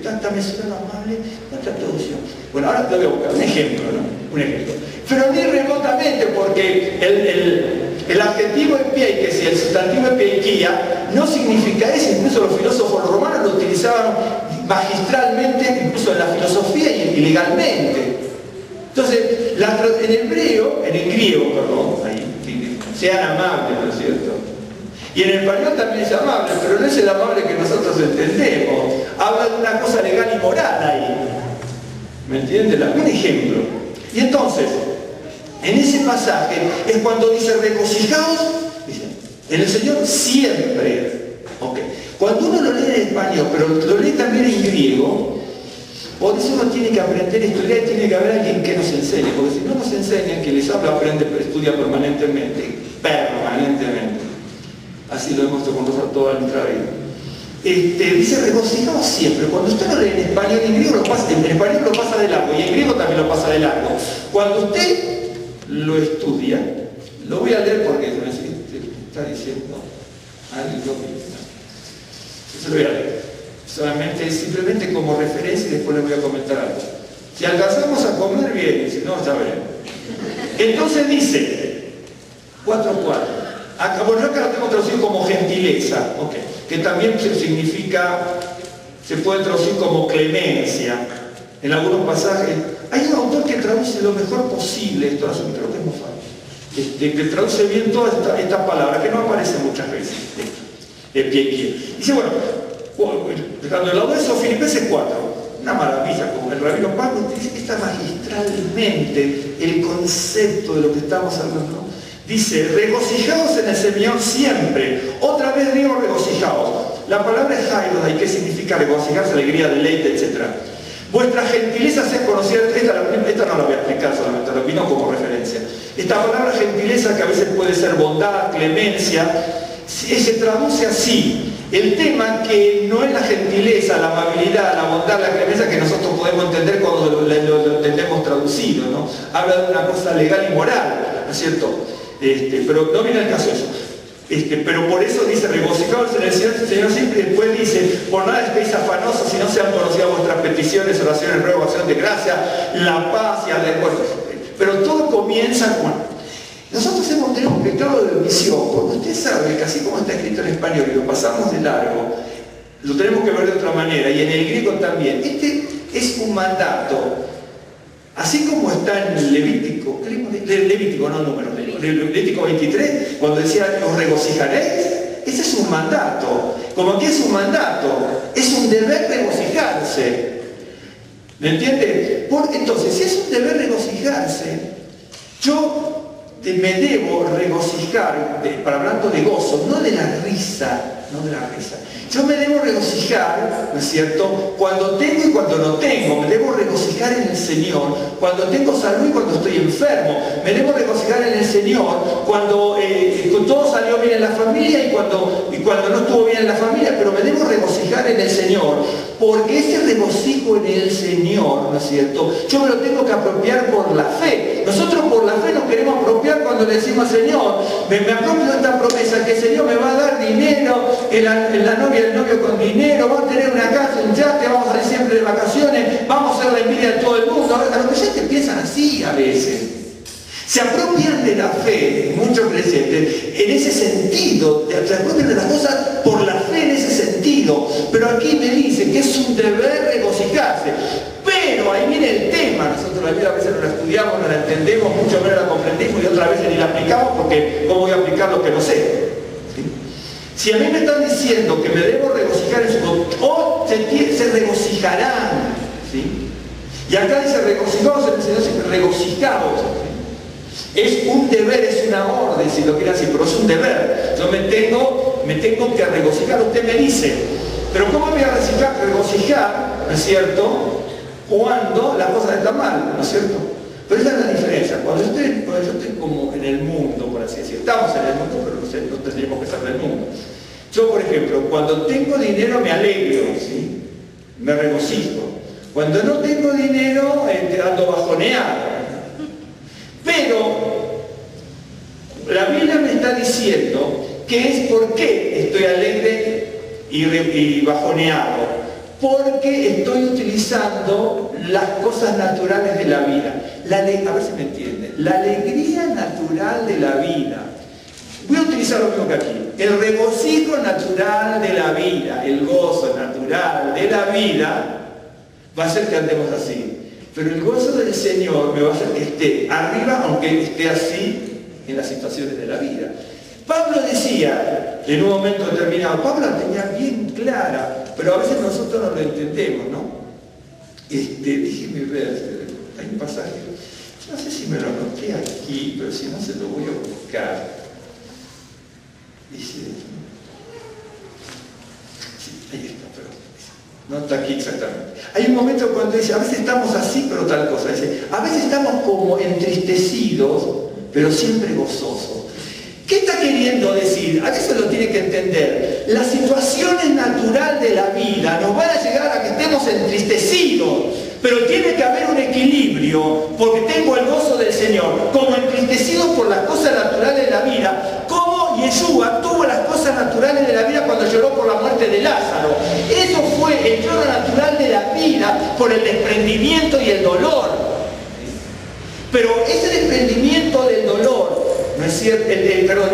tanta mesurado, amable, nuestra traducción. Bueno, ahora te voy a buscar un ejemplo, ¿no? Un ejemplo. Pero ni remotamente, porque el adjetivo epieikes y el sustantivo epieikía no significa eso. Incluso los filósofos romanos lo utilizaban magistralmente, incluso en la filosofía y legalmente. Entonces, en hebreo, en el griego, perdón, sean amables, ¿no es cierto? Y en el español también es amable, pero no es el amable que nosotros entendemos. Habla de una cosa legal y moral ahí. ¿Me entienden? Un ejemplo. Y entonces, en ese pasaje es cuando dice regocijaos, dice, en el Señor siempre. Okay. Cuando uno lo lee en español, pero lo lee también en griego, Por eso uno tiene que aprender a estudiar y tiene que haber alguien que nos enseñe, porque si no nos enseñan, que les habla, aprende, estudia permanentemente. Así lo hemos hecho con nosotros toda nuestra vida. Dice regocijaos siempre. Cuando usted lo lee en español, en español lo pasa de largo y en griego también lo pasa de largo. Cuando usted lo estudia, lo voy a leer porque está diciendo algo. Yo lo voy a leer. Solamente, simplemente como referencia y después les voy a comentar algo. Si alcanzamos a comer bien, y si no, ya veremos. Entonces dice 4:4. Bueno, yo acá lo tengo traducido como gentileza, okay, que también significa, se puede traducir como clemencia. En algunos pasajes, hay un autor que traduce lo mejor posible esto, creo que es muy fácil, que traduce bien toda esta palabra, que no aparece muchas veces, de pie a pie. Dice, bueno, cuando lo de eso, Filipenses 4, una maravilla, como el rabino Pablo dice, está magistralmente el concepto de lo que estamos hablando, ¿no? Dice, regocijaos en el Señor siempre. Otra vez digo regocijaos. La palabra es haidai, que significa regocijarse, alegría, deleite, etc. Vuestra gentileza sea conocida. Esta no la voy a explicar solamente, lo vino como referencia. Esta palabra gentileza, que a veces puede ser bondad, clemencia, se traduce así. El tema que no es la gentileza, la amabilidad, la bondad, la clemencia que nosotros podemos entender cuando lo entendemos traducido, ¿no? Habla de una cosa legal y moral, ¿no es cierto? Pero no viene el caso eso. Pero por eso dice, regocijaos en el Señor siempre, y después dice, por nada estéis afanosos, si no sean conocidas vuestras peticiones, oraciones, ruegos, acción de gracia, la paz y el recuerdo. Pero todo comienza con... Nosotros hemos tenido un pecado de omisión, porque usted sabe que así como está escrito en español y lo pasamos de largo, lo tenemos que ver de otra manera, y en el griego también. Es un mandato. Así como está en el Levítico, no número, Levítico 23, cuando decía, os regocijaréis, ese es un mandato. Como aquí es un mandato, es un deber regocijarse. ¿Me entiende? Entonces, si es un deber regocijarse, yo me debo regocijar, hablando de gozo, no de la risa, Yo me debo regocijar, ¿no es cierto?, cuando tengo y cuando no tengo. Me debo regocijar en el Señor cuando tengo salud y cuando estoy enfermo. Me debo regocijar en el Señor cuando todo salió bien en la familia y cuando no estuvo bien en la familia, pero me debo regocijar en el Señor, porque ese regocijo en el Señor, ¿no es cierto?, yo me lo tengo que apropiar por la fe. Nosotros por la fe nos queremos apropiar cuando le decimos, Señor, me apropio de esta promesa, que el Señor me va a dar dinero, la novia, el novio con dinero, vamos a tener una casa, un yate, vamos a ir siempre de vacaciones, vamos a hacer la envidia de todo el mundo. A los creyentes piensan así a veces. Se apropian de la fe, muchos creyentes, en ese sentido, se apropian de las cosas por la fe en ese sentido. Pero aquí me dice que es un deber regocijarse. Pero ahí viene el tema. Nosotros la vida a veces no la estudiamos, no la entendemos, mucho menos la comprendimos y otras veces ni la aplicamos, porque ¿cómo voy a aplicar lo que no sé? Si a mí me están diciendo que me debo regocijar en su o se regocijarán, ¿sí? Y acá dice regocijados en el Señor, siempre regocijados. Es un deber, es una orden, si lo quiere así, pero es un deber. Yo me tengo que regocijar. Usted me dice, pero ¿cómo me voy a regocijar, ¿no es cierto?, cuando las cosas están mal, ¿no es cierto? Pero esa es la diferencia. Cuando yo estoy como en el mundo, por así decirlo, estamos en el mundo, pero no tendríamos que estar en el mundo. Yo, por ejemplo, cuando tengo dinero me alegro, ¿sí?, me regocijo. Cuando no tengo dinero, ando bajoneado. Pero la Biblia me está diciendo que es por qué estoy alegre y bajoneado. Porque estoy utilizando las cosas naturales de la vida. A ver si me entienden. La alegría natural de la vida. Voy a utilizar lo mismo que aquí. El regocijo natural de la vida, el gozo natural de la vida, va a hacer que andemos así. Pero el gozo del Señor me va a hacer que esté arriba, aunque esté así en las situaciones de la vida. Pablo decía, en un momento determinado, Pablo la tenía bien clara, pero a veces nosotros no lo entendemos, ¿no? Déjeme ver, hay un pasaje, no sé si me lo anoté aquí, pero si no se lo voy a buscar. Dice, sí, ahí está, pero No está aquí exactamente. Hay un momento cuando dice, a veces estamos así, pero tal cosa. Dice, a veces estamos como entristecidos, pero siempre gozosos. ¿Qué está queriendo decir? A veces lo tiene que entender. Las situaciones naturales de la vida nos van a llegar a que estemos entristecidos, pero tiene que haber un equilibrio, porque tengo el gozo del Señor. Como entristecido por las cosas naturales de la vida, como Yeshua tuvo las cosas naturales de la vida cuando lloró por la muerte de Lázaro. Eso fue el lloro natural de la vida por el desprendimiento y el dolor. Pero ese desprendimiento del dolor, ¿no es cierto?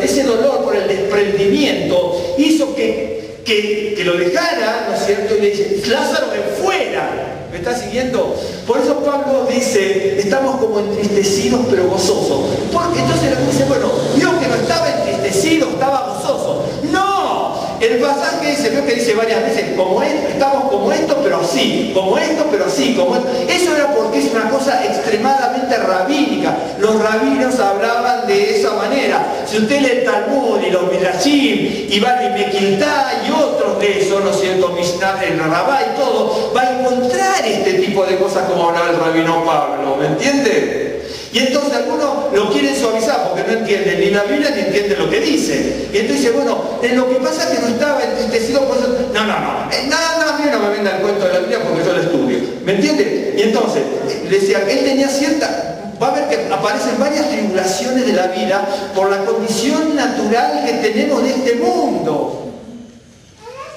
Ese dolor por el desprendimiento hizo que lo dejara, ¿no es cierto? Y le dice, Lázaro, ven fuera. ¿Me está siguiendo? Por eso Pablo dice, estamos como entristecidos pero gozosos. Porque entonces le dice, bueno, vio que no estaba entristecido, estaba gozoso. ¡No! El pasaje dice, veo que dice varias veces, como esto, estamos como esto pero así, como esto pero así, como esto. Eso era porque es una cosa extremadamente rabínica. Los rabinos hablaban de esa manera. Si usted lee el Talmud y los Midrashim y va a Mequiltá y otros de esos, ¿no es cierto? Mishnah, el Rabá y todo, va a encontrar este tipo de cosas como hablaba el rabino Pablo, ¿me entiende? Y entonces algunos lo quieren suavizar porque no entienden ni la Biblia ni entienden lo que dice. Y entonces dice, bueno, lo que pasa es que no estaba entristecido por eso. No, a mí no me venda el cuento de la Biblia porque yo lo estudio. ¿Me entiende? Y entonces, decía, él tenía cierta... Va a ver que aparecen varias tribulaciones de la vida por la condición natural que tenemos de este mundo.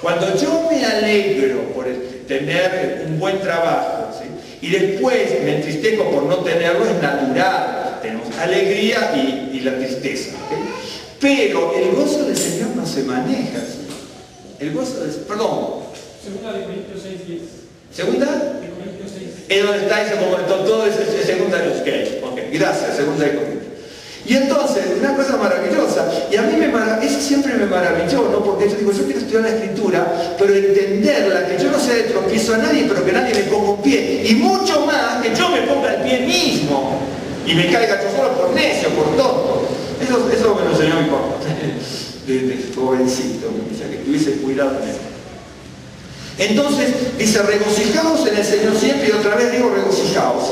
Cuando yo me alegro por tener un buen trabajo, ¿sí? Y después me entristezco por no tenerlo, es natural. Tenemos alegría y la tristeza. ¿Sí? Pero el gozo del Señor no se maneja así. El gozo del... Perdón. Segunda de Corintios 6:10. ¿Segunda? De Corintios 6. Es donde está eso, como todo es segunda de los que. Ok, gracias, segunda de Corintios. Y entonces, una cosa maravillosa, y a mí eso siempre me maravilló, ¿no? Porque yo digo, yo quiero estudiar la Escritura, pero entenderla, que yo no sea de tropiezo a nadie, pero que nadie me ponga un pie, y mucho más que yo me ponga el pie mismo, y me caiga yo solo por necio, por tonto. Eso me lo enseñó mi papá, de jovencito, me decía que tuviese cuidado en eso. Entonces, dice, regocijaos en el Señor siempre, y otra vez digo, regocijaos.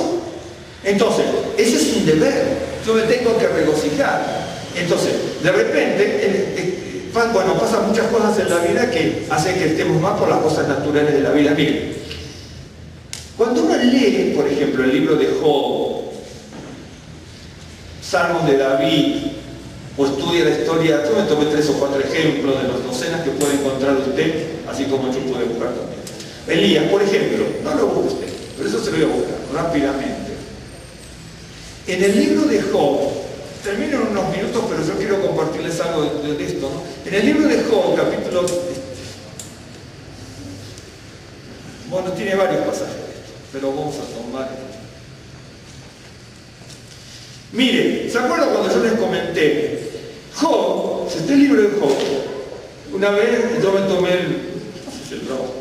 Entonces, eso es un deber. Yo me tengo que regocijar. Entonces, de repente, pasan muchas cosas en la vida que hacen que estemos más por las cosas naturales de la vida. Miren, cuando uno lee, por ejemplo, el libro de Job, Salmos de David, o estudia la historia, yo me tomé 3 o 4 ejemplos de las docenas que puede encontrar usted, así como yo pude buscar también. Elías, por ejemplo, no lo busque, pero eso se lo voy a buscar rápidamente. En el libro de Job, termino en unos minutos, pero yo quiero compartirles algo de esto, ¿no? En el libro de Job, capítulo... Bueno, tiene varios pasajes de esto, pero vamos a tomar... Miren, ¿se acuerdan cuando yo les comenté? Job, si está el libro de Job, una vez yo me tomé el trabajo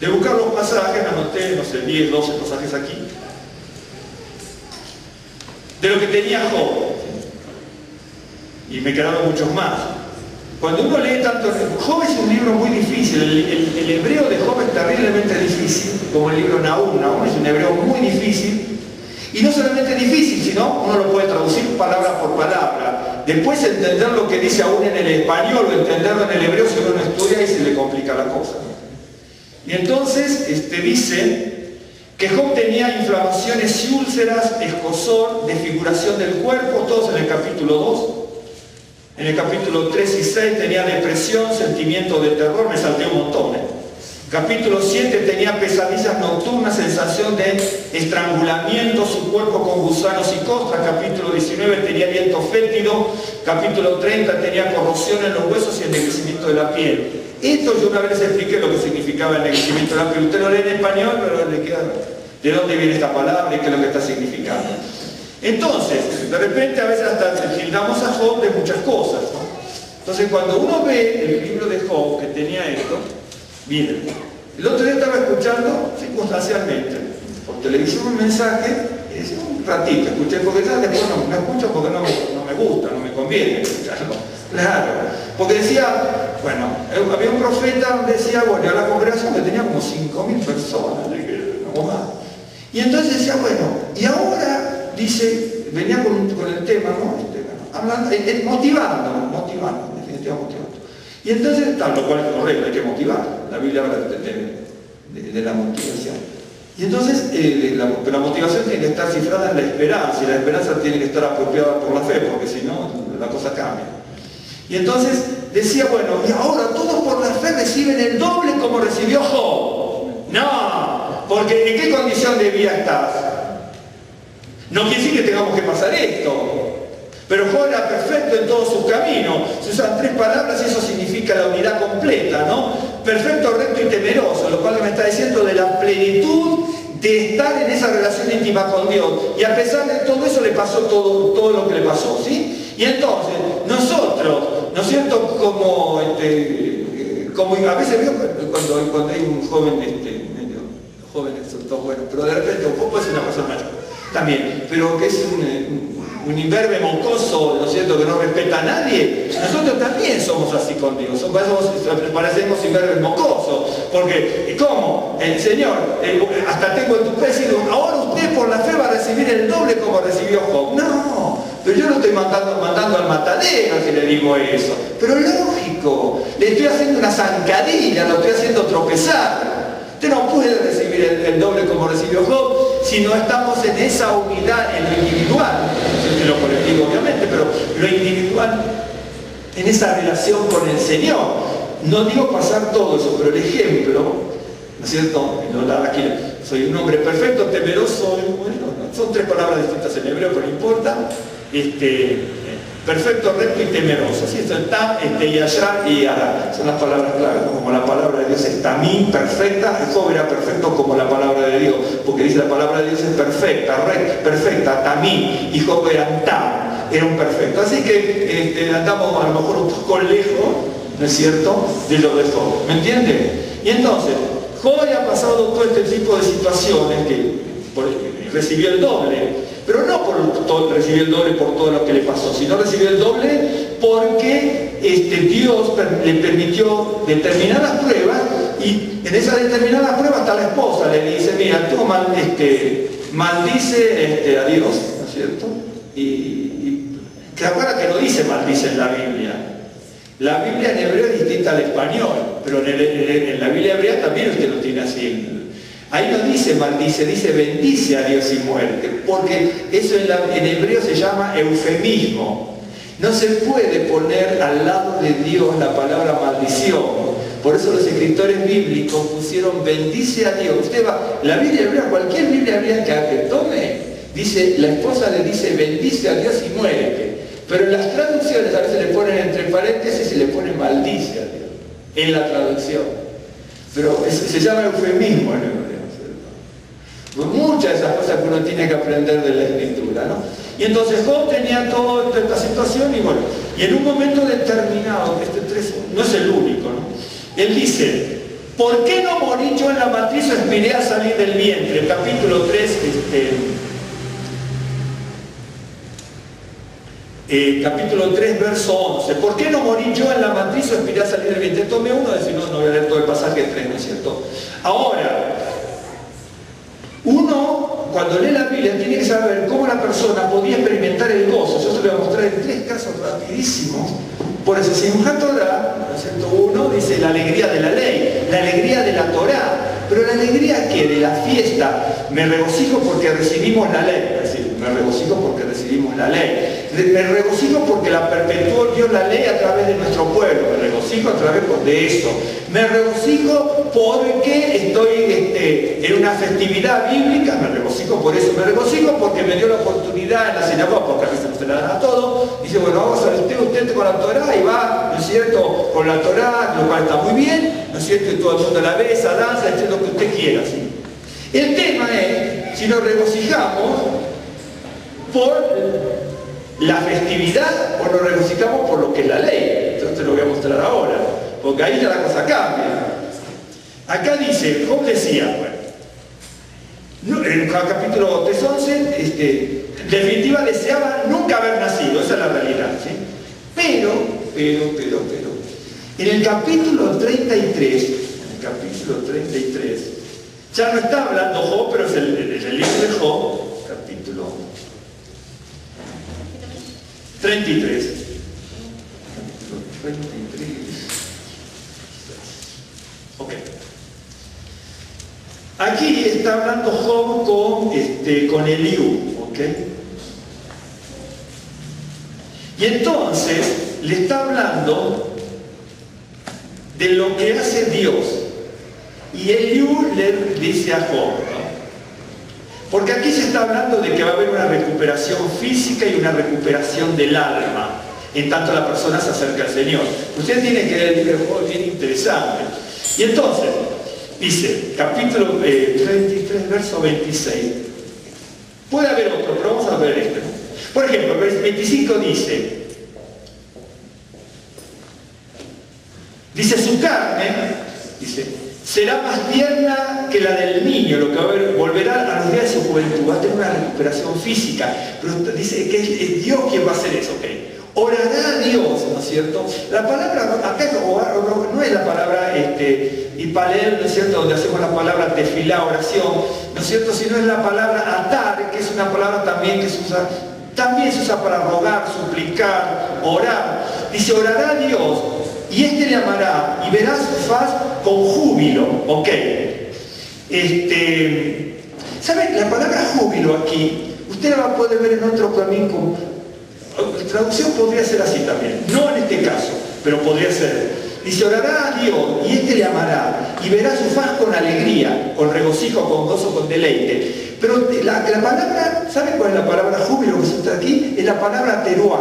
de buscar los pasajes, anoté, no sé, 10, 12 pasajes aquí, de lo que tenía Job, y me quedaron muchos más. Cuando uno lee tanto, Job es un libro muy difícil, el hebreo de Job es terriblemente difícil, como el libro Nahum es un hebreo muy difícil, y no solamente difícil, sino uno lo puede traducir palabra por palabra, después entender lo que dice aún en el español o entenderlo en el hebreo si uno no estudia y se le complica la cosa. Y entonces dice que Job tenía inflamaciones y úlceras, escozor, desfiguración del cuerpo, todos en el capítulo 2. En el capítulo 3 y 6 tenía depresión, sentimiento de terror, me salté un montón. Capítulo 7 tenía pesadillas nocturnas, sensación de estrangulamiento, su cuerpo con gusanos y costras. Capítulo 19 tenía aliento fétido. Capítulo 30 tenía corrosión en los huesos y ennegrecimiento de la piel. Esto yo una vez expliqué lo que significaba el ennegrecimiento de la piel. Usted lo lee en español, pero le queda de dónde viene esta palabra y qué es lo que está significando. Entonces, de repente a veces hasta tildamos a Job de muchas cosas, ¿no? Entonces, cuando uno ve el libro de Job que tenía esto, miren, el otro día estaba escuchando circunstancialmente por televisión un mensaje y decía un ratito, escuché, porque ya después no escucho porque no me gusta, no me conviene escucharlo. Claro, porque decía, bueno, había un profeta donde decía, bueno, la congregación que tenía como 5.000 personas, no más. Y entonces decía, bueno, y ahora, dice, venía con el tema, ¿no? Hablando, motivando, definitivamente motivando. Y entonces, tal, lo cual es correcto, hay que motivar. La Biblia habla de la motivación. Y entonces, la motivación tiene que estar cifrada en la esperanza, y la esperanza tiene que estar apropiada por la fe, porque si no, la cosa cambia. Y entonces decía, bueno, y ahora todos por la fe reciben el doble como recibió Job. No, porque ¿en qué condición de vida estás? No quiere decir que tengamos que pasar esto. Pero Job era perfecto en todos sus caminos. Se usan 3 palabras y eso significa la unidad completa, ¿no? Perfecto, recto y temeroso, lo cual me está diciendo de la plenitud de estar en esa relación íntima con Dios. Y a pesar de todo eso le pasó todo lo que le pasó, ¿sí? Y entonces, nosotros, ¿no es cierto? Como a veces veo cuando hay un joven, medio joven, son todos buenos, pero de repente un poco es una persona mayor también, pero que es un imberbe mocoso, ¿no es cierto?, que no respeta a nadie. Nosotros también somos así con Dios, parecemos imberbes mocosos, porque ¿cómo? El Señor, hasta tengo en tu fe, digo, ahora usted por la fe va a recibir el doble como recibió Job. No, pero yo lo estoy mandando al matadero si le digo eso. Pero lógico, le estoy haciendo una zancadilla, lo estoy haciendo tropezar. Usted no puede recibir el doble como recibió Job si no estamos en esa unidad, en lo individual, en lo colectivo obviamente, pero lo individual, en esa relación con el Señor. No digo pasar todo eso, pero el ejemplo, ¿no es cierto? Aquí, soy un hombre perfecto, temeroso, bueno, son 3 palabras distintas en hebreo, pero no importa. Perfecto, recto y temeroso. ¿Sí? Esto es tam, yashar y ara. Son las palabras claves, ¿no? Como la palabra de Dios es tamín, perfecta. Job era perfecto como la palabra de Dios, porque dice la palabra de Dios es perfecta, perfecta, tamín. Y Job era tam, era un perfecto. Así que andamos a lo mejor un poco lejos, ¿no es cierto?, de lo de Job. ¿Me entiende? Y entonces, Job ha pasado todo este tipo de situaciones que recibió el doble. Pero no recibió el doble por todo lo que le pasó, sino recibió el doble porque Dios le permitió determinadas pruebas, y en esas determinadas pruebas hasta la esposa le dice, mira, tú maldice a Dios, ¿no es cierto? Y que ahora que no dice maldice en la Biblia. La Biblia en hebreo es distinta al español, pero en la Biblia hebrea también usted lo tiene así. Ahí no dice maldice, dice bendice a Dios y muerte, porque eso en hebreo se llama eufemismo. No se puede poner al lado de Dios la palabra maldición. Por eso los escritores bíblicos pusieron bendice a Dios. Usted va, la Biblia hebrea, cualquier Biblia hebrea que tome, dice, la esposa le dice bendice a Dios y muerte. Pero en las traducciones a veces le ponen entre paréntesis y le ponen maldice a Dios, en la traducción. Pero se llama eufemismo en hebreo. Muchas de esas cosas que uno tiene que aprender de la Escritura, ¿no? Y entonces Job tenía toda esta situación y bueno, y en un momento determinado, no es el único, ¿no? Él dice, ¿por qué no morí yo en la matriz o expiré a salir del vientre? El capítulo 3, capítulo 3, verso 11. ¿Por qué no morí yo en la matriz o expiré a salir del vientre? Tome uno, si no voy a leer todo el pasaje 3, ¿no es cierto? Ahora, uno, cuando lee la Biblia, tiene que saber cómo la persona podía experimentar el gozo. Yo se lo voy a mostrar en 3 casos rapidísimos. Por eso, Simchat Torah, ¿no es cierto? Uno dice la alegría de la ley, la alegría de la Torah. Pero la alegría que de la fiesta, me regocijo porque recibimos la ley. Es decir, me regocijo porque recibimos la ley. Me regocijo porque la perpetuó Dios la ley a través de nuestro pueblo. Me regocijo a través de eso. Me regocijo porque estoy en una festividad bíblica. Me regocijo por eso. Me regocijo porque me dio la oportunidad en la sinagoga, porque a veces no se la dan a todos. Dice, bueno, vamos a ver usted con la Torah, y va, ¿no es cierto?, con la Torah, lo cual está muy bien, ¿no es cierto?, y todo el mundo la besa, danza, etc., lo que usted quiera, ¿sí? El tema es si nos regocijamos por la festividad o nos regocijamos por lo que es la ley. Entonces te lo voy a mostrar ahora, porque ahí ya la cosa cambia. Acá dice, Job decía, bueno, en el capítulo 3:11, en definitiva deseaba nunca haber nacido, esa es la realidad, ¿sí? Pero En el capítulo 33, ya no está hablando Job, pero es el libro de Job, capítulo 33. Ok. Aquí está hablando Job con Eliú, ¿ok? Y entonces le está hablando de lo que hace Dios. Y Eliú le dice a Job, ¿no? Porque aquí se está hablando de que va a haber una recuperación física y una recuperación del alma, en tanto la persona se acerca al Señor. Usted tiene que ver el libro de Job, bien interesante. Y entonces, dice, capítulo 33, verso 26. Puede haber otro, pero vamos a ver este, ¿no? Por ejemplo, verso 25 dice, su carne, será más tierna que la del niño, lo que va a ver, volverá a los días de su juventud, va a tener una recuperación física, pero dice que es Dios quien va a hacer eso, ¿ok? Orará a Dios, ¿no es cierto? La palabra, acá no es la palabra Ipalel, ¿no es cierto?, donde hacemos la palabra tefilá, oración, ¿no es cierto?, sino es la palabra atar, que es una palabra también que se usa para rogar, suplicar, orar. Dice, orará a Dios, y éste le amará, y verá su faz con júbilo, ¿ok? ¿Saben? La palabra júbilo aquí, usted la va a poder ver en otro camino. La traducción podría ser así también, no en este caso, pero podría ser. Dice, orará a Dios, y éste le amará, y verá su faz con alegría, con regocijo, con gozo, con deleite. Pero la palabra, ¿saben cuál es la palabra júbilo que se usa aquí? Es la palabra teruá,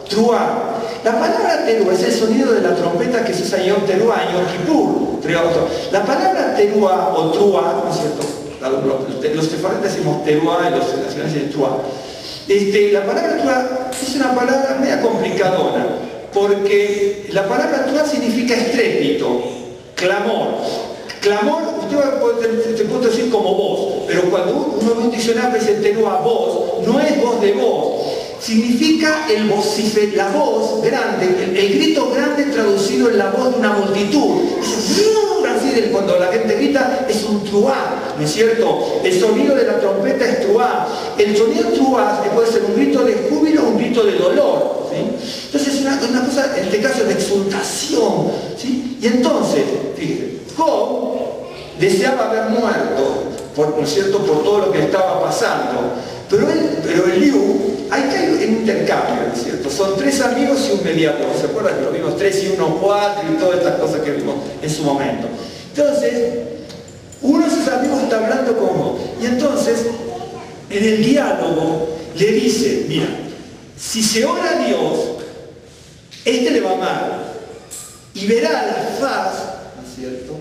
truá. La palabra teruá es el sonido de la trompeta que se usa en Yom Teruá, en Yom Kippur. La palabra teruá o truá, ¿no es cierto? Los sefaretas decimos teruá y los nacionales dicen truá. La palabra truá es una palabra media complicadona, porque la palabra truá significa estrépito, clamor. Clamor, usted puede decir como voz, pero cuando uno ve un diccionario dice teruá, voz, no es voz de voz. Significa la voz grande, el grito grande traducido en la voz de una multitud. Así, cuando la gente grita es un truá, ¿no es cierto? El sonido de la trompeta es truá. El sonido truá puede ser un grito de júbilo o un grito de dolor, ¿sí? Entonces es una cosa, en este caso, de exultación, ¿sí? Y entonces, fíjense, Job deseaba haber muerto, ¿no es cierto?, por todo lo que estaba pasando. Pero Eliú, hay que hay un intercambio, ¿no es cierto? Son 3 amigos y un mediador. ¿Se acuerdan que lo vimos 3 y 1, 4 y todas estas cosas que vimos en su momento? Entonces, uno de sus amigos está hablando con Job. Y entonces, en el diálogo, le dice, mira, si se ora a Dios, este le va a amar y verá la faz, ¿no es cierto?,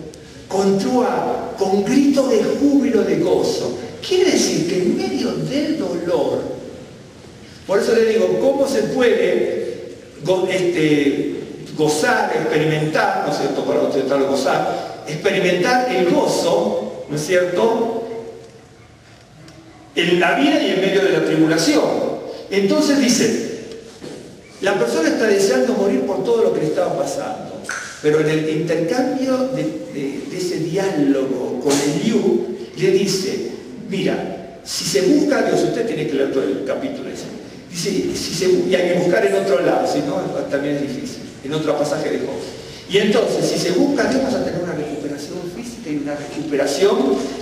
con grito de júbilo, de gozo. Quiere decir que en medio del dolor, por eso le digo, ¿cómo se puede gozar, experimentar, ¿no es cierto?, para intentar gozar, experimentar el gozo, ¿no es cierto?, en la vida y en medio de la tribulación. Entonces dice, la persona está deseando morir por todo lo que le estaba pasando, pero en el intercambio de ese diálogo con Eliú, le dice, mira, si se busca a Dios, usted tiene que leer todo el capítulo ese, dice, y hay que buscar en otro lado, si no, también es difícil, en otro pasaje de Job. Y entonces, si se busca a Dios, vas a tener una recuperación física y una recuperación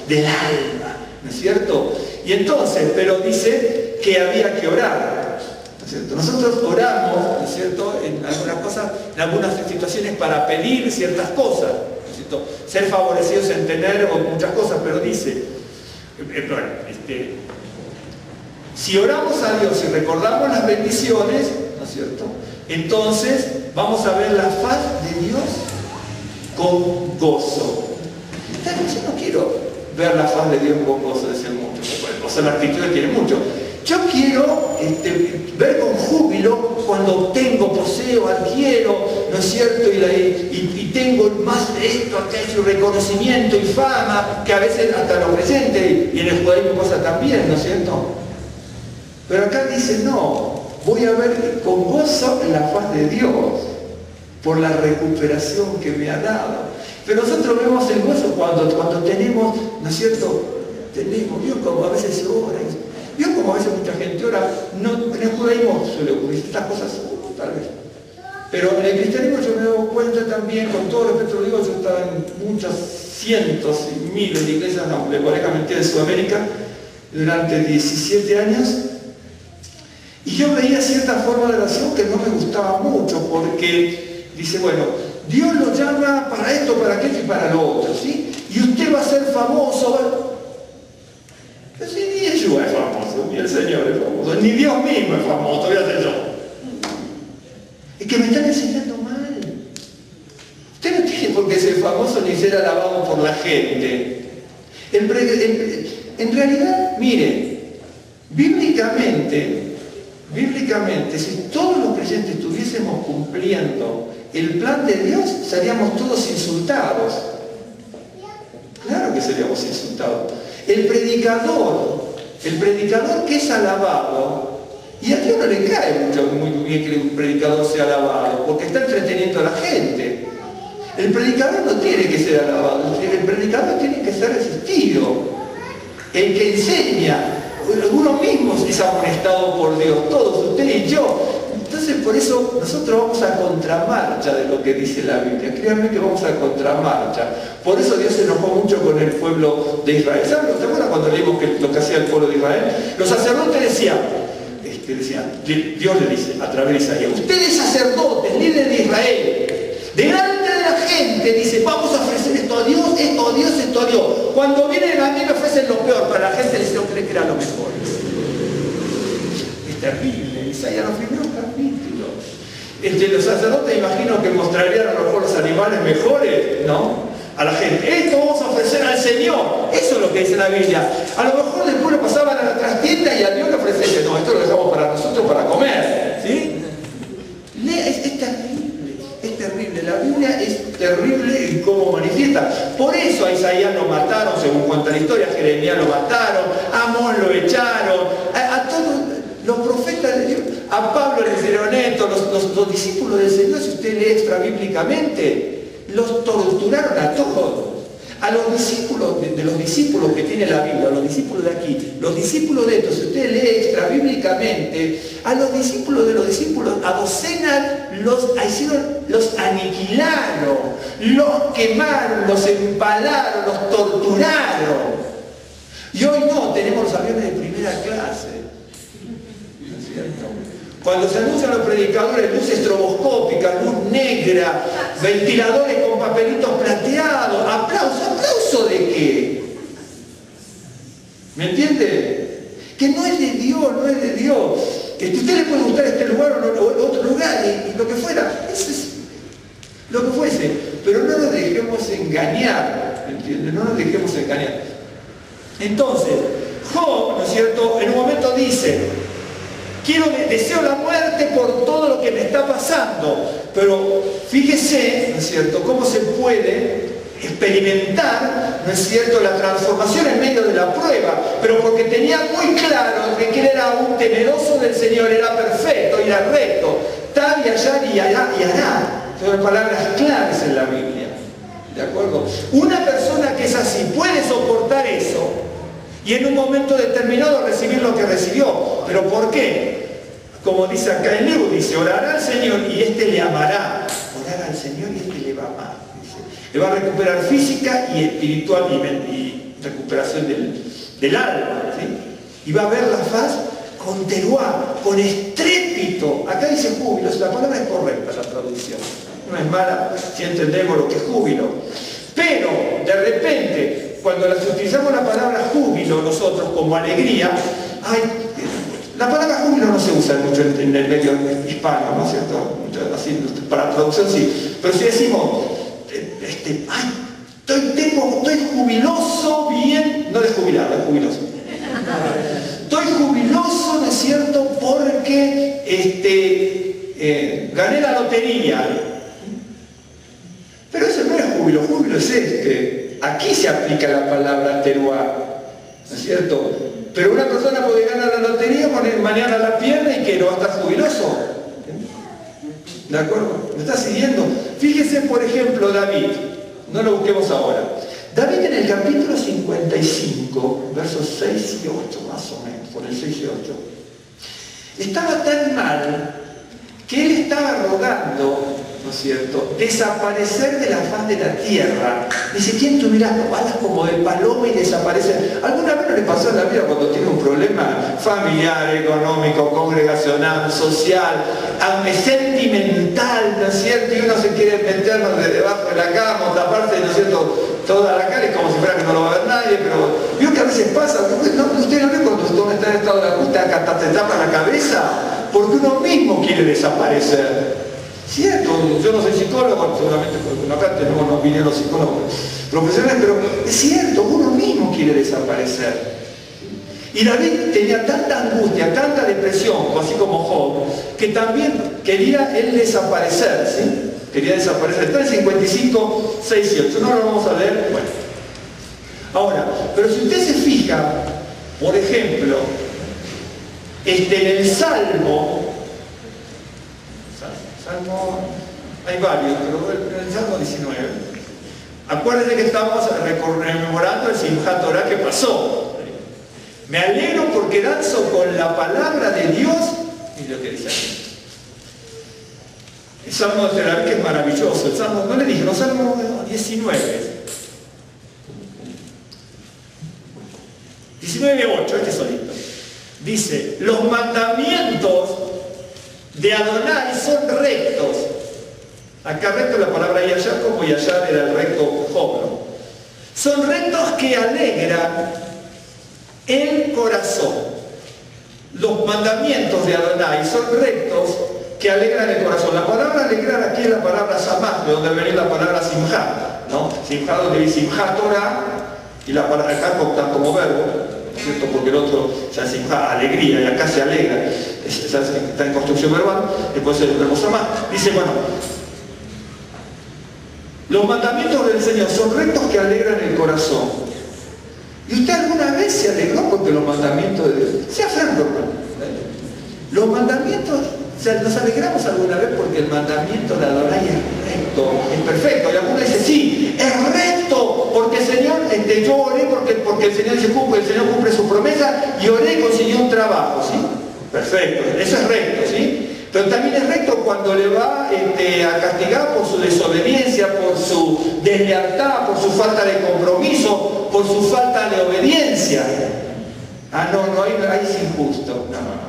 del alma, ¿no es cierto? Y entonces, pero dice que había que orar, ¿no es cierto? Nosotros oramos, ¿no es cierto?, en algunas cosas, en algunas situaciones para pedir ciertas cosas, ¿no es cierto?, ser favorecidos en tener muchas cosas, pero dice, si oramos a Dios y recordamos las bendiciones, ¿no es cierto?, entonces vamos a ver la faz de Dios con gozo. Yo no quiero ver la faz de Dios con gozo, decir mucho, o sea, la actitud tiene mucho. Yo quiero ver con júbilo cuando obtengo, poseo, adquiero, ¿no es cierto?, y tengo más de esto, aquello, reconocimiento y fama, que a veces hasta lo presente, y en el judaísmo pasa también, ¿no es cierto? Pero acá dice, no, voy a ver con gozo la faz de Dios, por la recuperación que me ha dado. Pero nosotros vemos el gozo cuando tenemos, ¿no es cierto? Tenemos, vio como a veces se ora, vio como a veces mucha gente ora, no, en el judaísmo suele ocurrir estas cosas, tal vez. Pero en el cristianismo yo me doy cuenta también, con todo respeto lo digo, yo estaba en muchas cientos y miles de iglesias, no, de colega mentira, en Sudamérica, durante 17 años, y yo veía cierta forma de oración que no me gustaba mucho, porque dice, bueno, Dios lo llama para esto, para aquello y para lo otro, ¿sí? Y usted va a ser famoso, pero si ni Yeshua es famoso, ni el Señor es famoso, ni Dios mismo es famoso, voy a hacer yo. Es que me están enseñando mal. Usted no tiene por qué ser famoso ni ser alabado por la gente. En realidad, mire, bíblicamente, si todos los creyentes estuviésemos cumpliendo el plan de Dios, seríamos todos insultados. Claro que seríamos insultados. El predicador que es alabado, y a Dios no le cae muy bien que un predicador sea alabado, porque está entreteniendo a la gente. El predicador no tiene que ser alabado, el predicador tiene que ser asistido. El que enseña, uno mismo es amonestado por Dios, todos, usted y yo. Entonces por eso nosotros vamos a contramarcha de lo que dice la Biblia. Créanme que vamos a contramarcha. Por eso Dios se enojó mucho con el pueblo de Israel. ¿Saben? ¿Se acuerdan cuando leímos lo que hacía el pueblo de Israel? Los sacerdotes decían, Dios le dice a través de Isaías, ustedes sacerdotes, líderes de Israel, delante de la gente, dice, vamos a ofrecer esto a Dios, esto a Dios, esto a Dios. Cuando vienen a mí me ofrecen lo peor, para la gente les no cree que era lo mejor. Es terrible, Isaías los primeros capítulos. Los sacerdotes imagino que mostrarían a lo mejor los animales mejores, ¿no? A la gente, esto vamos a ofrecer al Señor. Eso es lo que dice la Biblia. A lo mejor después lo pasaban a la trastienda y a Dios le ofrecen, no, esto lo dejamos para nosotros para comer, ¿sí? Es terrible, es terrible. La Biblia es terrible en cómo manifiesta. Por eso a Isaías lo mataron, según cuenta la historia, a Jeremías lo mataron, a Amós lo echaron, a todos los profetas de Dios, a Pablo le hicieron esto, los discípulos del Señor, si usted lee extra bíblicamente, los torturaron a todos. A los discípulos, de los discípulos que tiene la Biblia, a los discípulos de aquí, los discípulos de estos, si usted lee extra bíblicamente, a los discípulos de los discípulos, a docenas los aniquilaron, los quemaron, los empalaron, los torturaron. Y hoy no, tenemos los aviones de primera clase. ¿No es cierto? Cuando se anuncian los predicadores, luz estroboscópica, luz negra, ventiladores con papelitos plateados, ¿aplauso de qué? ¿Me entiende? Que no es de Dios, no es de Dios. Que a usted le puede gustar este lugar o otro lugar, y lo que fuera, eso es lo que fuese. Pero no nos dejemos engañar, ¿me entiende? No nos dejemos engañar. Entonces, Job, ¿no es cierto?, en un momento dice, deseo la muerte por todo lo que me está pasando, pero fíjese, ¿no es cierto?, cómo se puede experimentar, ¿no es cierto?, la transformación en medio de la prueba, pero porque tenía muy claro que él era un temeroso del Señor, era perfecto, era recto, tal y allá y hará. Son palabras claves en la Biblia, ¿de acuerdo? Una persona que es así puede soportar eso y en un momento determinado recibir lo que recibió. ¿Pero por qué? Como dice acá en Luz, dice, orará al Señor y éste le amará. Orar al Señor y éste le va a amar. Dice. Le va a recuperar física y espiritual y recuperación del alma. ¿Sí? Y va a ver la faz con teruá, con estrépito. Acá dice júbilo, la palabra es correcta, la traducción. No es mala si entendemos lo que es júbilo. Pero, de repente, cuando utilizamos la palabra júbilo nosotros como alegría, la palabra júbilo no se usa mucho en el medio hispano, ¿no es cierto? Así, para traducción sí. Pero si decimos, estoy jubiloso, bien, no es jubilado, es jubiloso. Estoy jubiloso, ¿no es cierto?, porque gané la lotería. Pero ese no es júbilo, júbilo es aquí se aplica la palabra teruá, ¿no es cierto? Pero una persona puede ganar la lotería, poner mañana la pierna y que no va a estar jubiloso. ¿De acuerdo? ¿Me está siguiendo? Fíjese, por ejemplo, David. No lo busquemos ahora. David en el capítulo 55, versos 6 y 8, más o menos, por el 6 y 8, estaba tan mal que él estaba rogando, ¿no es cierto?, desaparecer de la faz de la tierra. Dice, ¿quién tuviera alas como de paloma y desaparecer? ¿Alguna vez no le pasó en la vida cuando tiene un problema familiar, económico, congregacional, social, sentimental, ¿no es cierto? Y uno se quiere meternos de debajo de la cama, taparse, ¿no es cierto?, toda la cara, es como si fuera que no lo va a ver nadie, pero vio que a veces pasa, usted no ve cuando uno está en estado de angustia, hasta te tapa la cabeza, porque uno mismo quiere desaparecer. Cierto, yo no soy psicólogo, seguramente porque acá no vinieron los psicólogos profesionales, pero es cierto, uno mismo quiere desaparecer. Y David tenía tanta angustia, tanta depresión, así como Job, que también quería él desaparecer, ¿sí? Quería desaparecer. Está en 55, 6 y 8. No lo vamos a leer. Bueno. Ahora, pero si usted se fija, por ejemplo, en el Salmo, hay varios, pero en el Salmo 19, acuérdense que estamos rememorando el Simchat Torah que pasó. Me alegro porque danzo con la palabra de Dios y lo que dice aquí. El Salmo de David, que es maravilloso. El Salmo, no le dije, el Salmo 19. 19:8, este solito. Dice, los mandamientos de Adonai son rectos. Acá recto es la palabra Yashar, como Yashar era el recto Job, ¿no? Son rectos que alegran el corazón. Los mandamientos de Adonai son rectos que alegran el corazón. La palabra alegrar aquí es la palabra samach, de donde viene la palabra simjá, ¿no? Simjá, donde dice simjá Torah, y la palabra acá optan como verbo, ¿cierto? Porque el otro ya simjá, alegría, y acá se alegra, está en construcción verbal, después el verbo samach. Dice, bueno, los mandamientos del Señor son rectos que alegran el corazón. ¿Y usted alguna vez se alegró porque los mandamientos de Dios? Sea franco, hermano. Los mandamientos, o sea, nos alegramos alguna vez porque el mandamiento de Adonai es recto, es perfecto. Y algunos dicen, sí, es recto, porque el Señor, yo oré porque el Señor dice, el Señor cumple su promesa, y oré y consiguió un trabajo, ¿sí? Perfecto, eso es recto, ¿sí? Pero también es recto cuando le va a castigar por su desobediencia, por su deslealtad, por su falta de compromiso, por su falta de obediencia. Ah, no, ahí es injusto. No.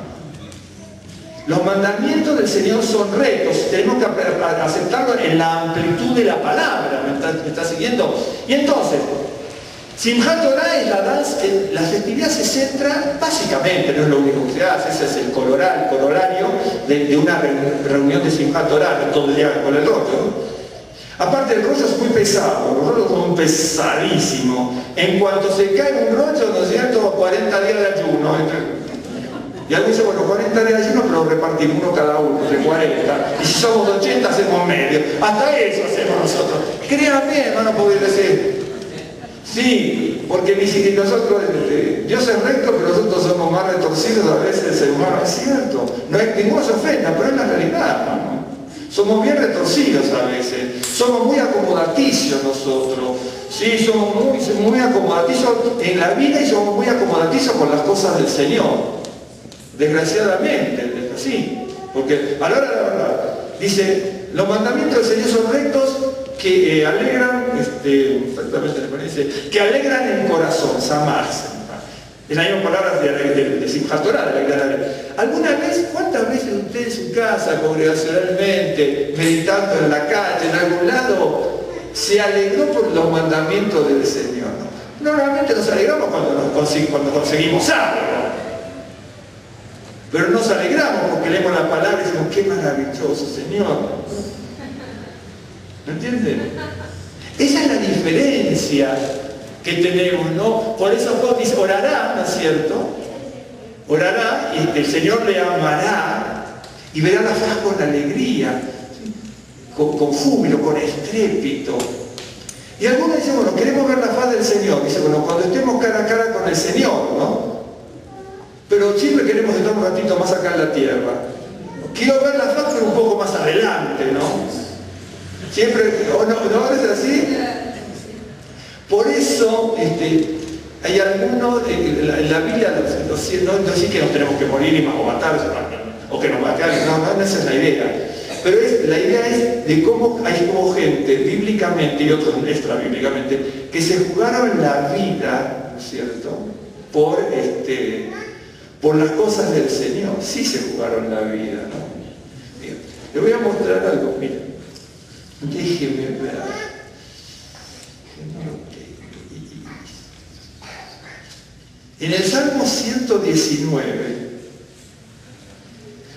Los mandamientos del Señor son rectos, tenemos que aceptarlo en la amplitud de la palabra, ¿me está siguiendo? Y entonces, Simchat Torah es la danza, la festividad se centra, básicamente, no es lo único que se hace, ese es el corolario de una reunión de Simchat Torah, todo el día con el rollo, ¿no? Aparte el rollo es muy pesado, los rollos son pesadísimos. En cuanto se cae un rollo, ¿no es cierto?, 40 días de ayuno. Y alguien dice, bueno, 40 días de ayuno, pero repartimos uno cada uno, de 40. Y si somos 80, hacemos medio. Hasta eso hacemos nosotros. Créanme, hermano, podéis decir. Sí, porque nosotros, Dios es recto, pero nosotros somos más retorcidos a veces, el ser humano, es cierto. No hay ninguna ofensa, pero es la realidad, hermano. Somos bien retorcidos a veces, somos muy acomodaticios nosotros, sí, somos muy acomodaticios en la vida y somos muy acomodaticios con las cosas del Señor. Desgraciadamente, sí, porque a la hora de la verdad, dice, los mandamientos del Señor son rectos que alegran, exactamente me parece, que alegran el corazón, samarse. Es la misma palabra de Simchat Torah, de alegrar. ¿Alguna vez, cuántas veces usted en su casa, congregacionalmente, meditando en la calle, en algún lado, se alegró por los mandamientos del Señor? ¿No? Normalmente nos alegramos cuando conseguimos algo. Pero nos alegramos porque leemos la palabra y decimos, qué maravilloso, Señor. ¿Me entienden? Esa es la diferencia que tenemos, ¿no? Por eso Job dice, orará, ¿no es cierto? Orará y el Señor le amará y verá la faz con alegría, con júbilo, con estrépito. Y algunos dicen, bueno, queremos ver la faz del Señor. Dice, bueno, cuando estemos cara a cara con el Señor, ¿no? Pero siempre queremos estar un ratito más acá en la tierra. quiero ver la faz pero un poco más adelante, ¿no? Siempre, ¿no es así? Por eso, hay algunos, en la Biblia, no decir que nos tenemos que morir o matar, o que nos mataron, no, esa es la idea. Pero la idea es de cómo hay como gente, bíblicamente y otros extra bíblicamente, que se jugaron la vida, ¿no es cierto?, por las cosas del Señor. Sí se jugaron la vida, ¿no? Bien, le voy a mostrar algo, mira. Déjeme ver. En el Salmo 119,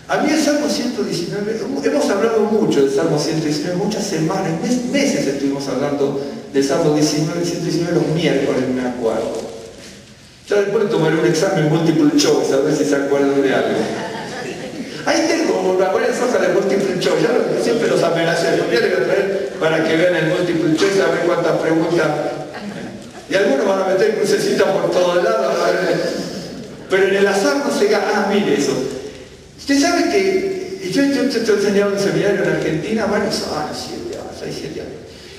a mí el Salmo 119, hemos hablado mucho del Salmo 119, muchas semanas, meses estuvimos hablando del Salmo 119 los miércoles, me acuerdo. Ya después tomaré un examen múltiple choice, a ver si se acuerdan de algo. Ahí tengo varias hojas de múltiple choice, ya siempre los amenacé, yo les voy a traer para que vean el múltiple choice, a ver cuántas preguntas. Y algunos van a meter crucecitas por todos lados, pero en el azar no se gana. Ah, mire eso. Usted sabe que yo te he enseñado en un seminario en Argentina varios años, 6, 7 años.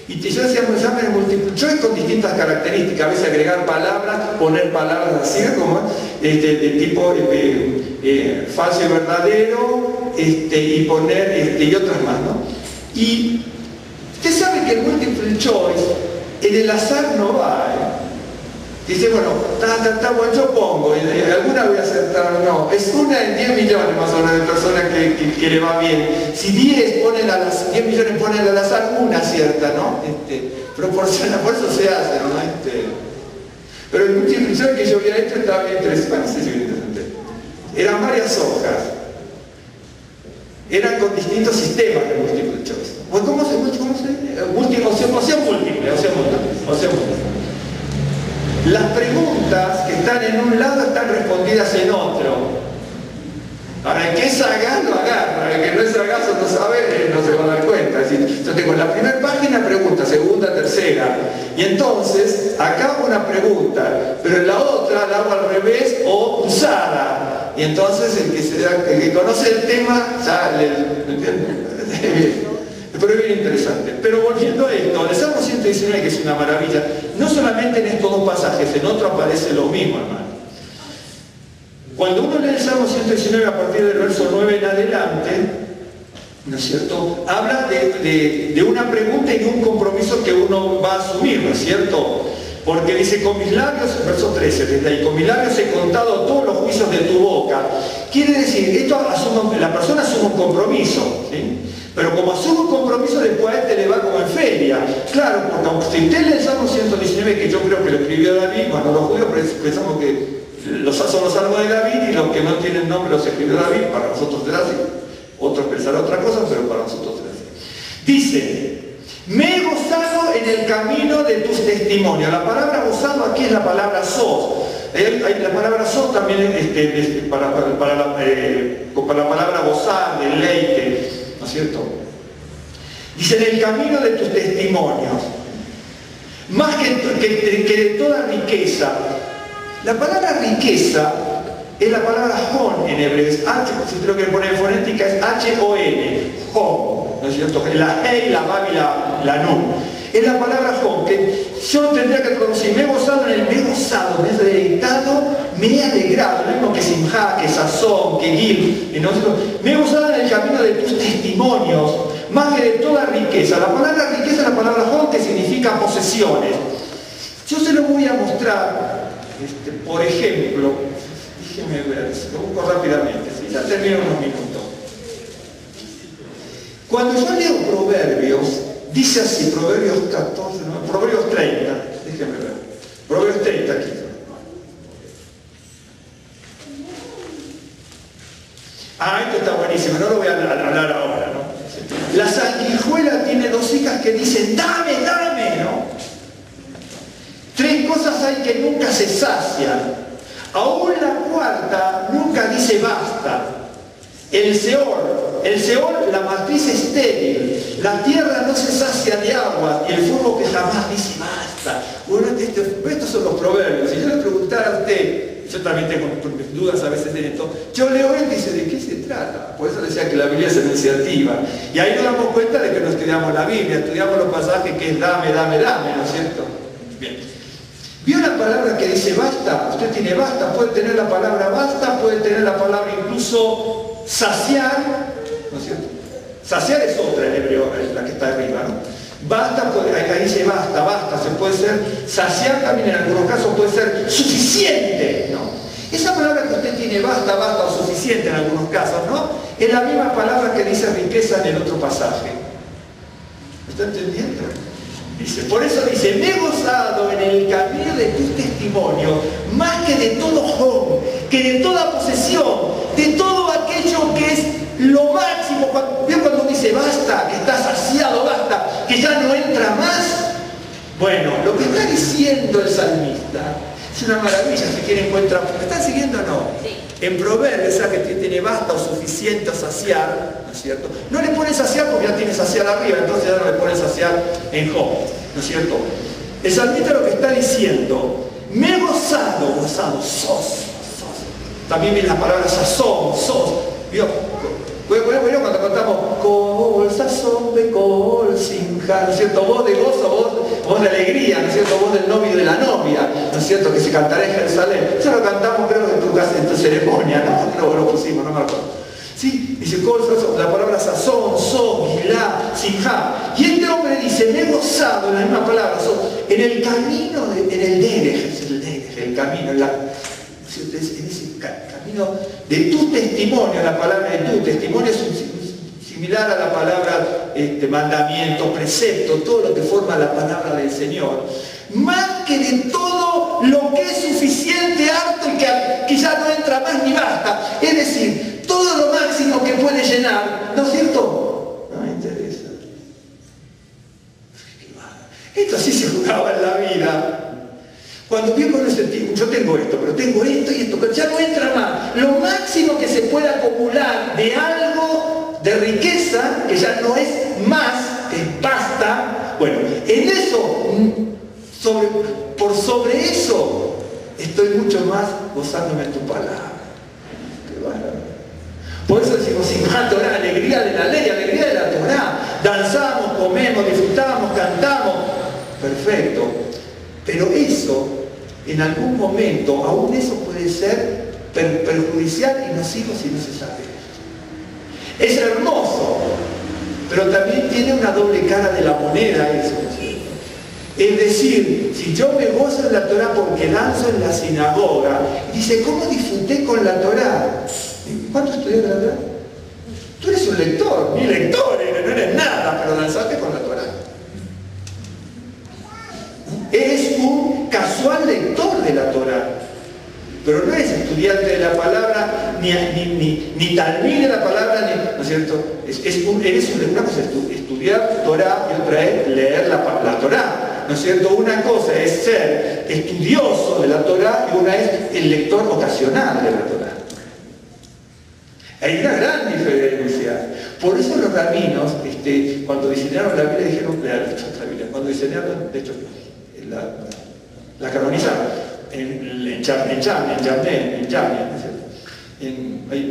Y yo hacía un examen múltiple choice con distintas características, a veces agregar palabras, poner palabras así, como de tipo falso y verdadero, y poner y otras más, ¿no? Y usted sabe que el múltiple choice en el azar no va, Dice, bueno, bueno, yo pongo, y alguna voy a acertar, no. Es una en 10 millones más o menos de personas que le va bien. Si 10 millones ponen al azar, una cierta, ¿no? Proporciona, por eso se hace, ¿no? Pero el múltiple choice que yo había hecho estaba bien interesante. Bueno, no sé si bien interesante. Eran varias hojas. Eran con distintos sistemas de múltiple choice. ¿Cómo se opción múltiple. Las preguntas que están en un lado están respondidas en otro. Ahora, el que es sagaz lo agarra, el que no es sagaz o no sabe, no se va a dar cuenta. Es decir, yo tengo en la primera página pregunta, segunda, tercera. Y entonces, acá hago una pregunta, pero en la otra la hago al revés o usada. Y entonces el que conoce el tema, ya pero es bien interesante. Pero volviendo a esto, el Salmo 119, que es una maravilla, no solamente en estos dos pasajes, en otro aparece lo mismo, hermano. Cuando uno lee el Salmo 119 a partir del verso 9 en adelante, ¿no es cierto?, habla de una pregunta y de un compromiso que uno va a asumir, ¿no es cierto? Porque dice, con mis labios, verso 13, desde ahí, con mis labios he contado todos los juicios de tu boca. Quiere decir, la persona asume un compromiso, ¿sí? Pero como asume un compromiso, después a le va como en feria. Claro, porque aunque usted lee el Salmo 119, que yo creo que lo escribió David, cuando los judíos pensamos que son los salmos de David y los que no tienen nombre los escribió David, para nosotros será así. Otros pensarán otra cosa, pero para nosotros será así. Dice, me he gozado en el camino de tus testimonios. La palabra gozado aquí es la palabra sos. La palabra sos también es para la palabra gozar, deleite, ¿no es cierto? Dice, en el camino de tus testimonios, más que de toda riqueza. La palabra riqueza es la palabra hon en hebreo, es H, si lo que pone en fonética es H-O-N, hon, ¿no es cierto? La E y la Vav y la Nun. Es la palabra hon, que yo tendría que traducir, me he gozado, me he deleitado, me he alegrado, lo mismo que simjá, que sazón, que gil, ¿no? Me he gozado en el camino de tus testimonios, más que de toda riqueza. La palabra riqueza es la palabra hon, que significa posesiones. Yo se lo voy a mostrar. Por ejemplo, déjeme ver, lo busco rápidamente, ¿sí? Ya termino unos minutos. Cuando yo leo Proverbios, dice así, Proverbios 14, no, Proverbios 30, déjeme ver, Proverbios 30 aquí. Esto está buenísimo, no lo voy a hablar ahora, ¿no? La sanguijuela tiene dos hijas que dicen, dame, ¿no? Tres cosas hay que nunca se sacian. Aún la cuarta nunca dice basta. El Seol, la matriz estéril. La tierra no se sacia de agua y el fuego que jamás dice basta. Bueno, estos son los proverbios. Si yo le preguntara a usted, yo también tengo dudas a veces en esto, yo leo él y dice, ¿de qué se trata? Por eso decía que la Biblia es enunciativa. Y ahí nos damos cuenta de que no estudiamos la Biblia, estudiamos los pasajes que es dame, dame, dame, ¿no es cierto? Bien. ¿Vio la palabra que dice basta? Usted tiene basta, puede tener la palabra basta, puede tener la palabra incluso saciar, ¿no es cierto? Saciar es otra en hebreo, la que está arriba, ¿no? Basta, ahí dice basta, basta, se puede ser saciar también en algunos casos, puede ser suficiente, ¿no? Esa palabra que usted tiene basta, basta o suficiente en algunos casos, ¿no? Es la misma palabra que dice riqueza en el otro pasaje. ¿Me está entendiendo? Dice, por eso dice, me he gozado en el camino de tu testimonio, más que de todo Job, que de toda posesión, de todo aquello que es lo máximo. Cuando dice basta, que está saciado, basta, que ya no entra más. Bueno, lo que está diciendo el salmista es una maravilla, si quieren encontrar. ¿Me están siguiendo o no? Sí. En Proverbios, esa que tiene basta o suficiente o saciar, ¿no es cierto? No le pone saciar porque ya tiene saciar arriba, entonces ya no le pone saciar en Job, ¿no es cierto? El salmista lo que está diciendo, me he gozado, sos. También viene la palabra sazón, sos. ¿Vio? Bueno, cuando cantamos col, sazón de col, sinja, ¿no es cierto? Voz de gozo, voz de alegría, ¿no es cierto? Voz del novio y de la novia, ¿no es cierto? Que se cantará en Jerusalén. Eso lo cantamos, creo, en tu casa, en tu ceremonia, ¿no? Creo que lo pusimos, no me acuerdo. ¿Sí? Dice col, sazón, la palabra sazón, gilá, sinja. Y este hombre dice, me he gozado, en la misma palabra, en el camino, en el derech, el camino, en ese camino de tu testimonio. La palabra de tu testimonio es similar a la palabra mandamiento, precepto, todo lo que forma la palabra del Señor. Más que de todo lo que es suficiente, harto y que ya no entra más ni basta. Es decir, todo lo máximo que puede llenar, ¿no es cierto? No me interesa. Esto sí se jugaba en la vida. Cuando vivo en ese tiempo, yo tengo esto, pero tengo esto y esto, pero ya no entra más. Lo máximo que se puede acumular de algo, de riqueza, que ya no es más, que basta. Bueno, en eso, por sobre eso, estoy mucho más gozándome en tu palabra. Qué bárbaro. Por eso decimos, Simchat Torah, alegría de la ley, alegría de la Torah. Danzamos, comemos, disfrutamos, cantamos. Perfecto. Pero eso, en algún momento, aún eso puede ser perjudicial y nocivo si no se sabe. Es hermoso, pero también tiene una doble cara de la moneda eso. Es decir, si yo me gozo en la Torah porque danzo en la sinagoga, dice, ¿cómo disfruté con la Torah? ¿Cuánto estudiaste la Torah? Tú eres un lector, ni lector, no eres nada, pero danzaste con la Torah. Eres un casual lector de la Torah, pero no eres estudiante de la palabra, ni talmid de la palabra, ¿no es cierto? Una cosa es estudiar Torah y otra es leer la Torah, ¿no es cierto? Una cosa es ser estudioso de la Torah y una es el lector ocasional de la Torah. Hay una gran diferencia. Por eso los rabinos, cuando diseñaron la Biblia, dijeron, cuando diseñaron, de hecho, la canonizaron en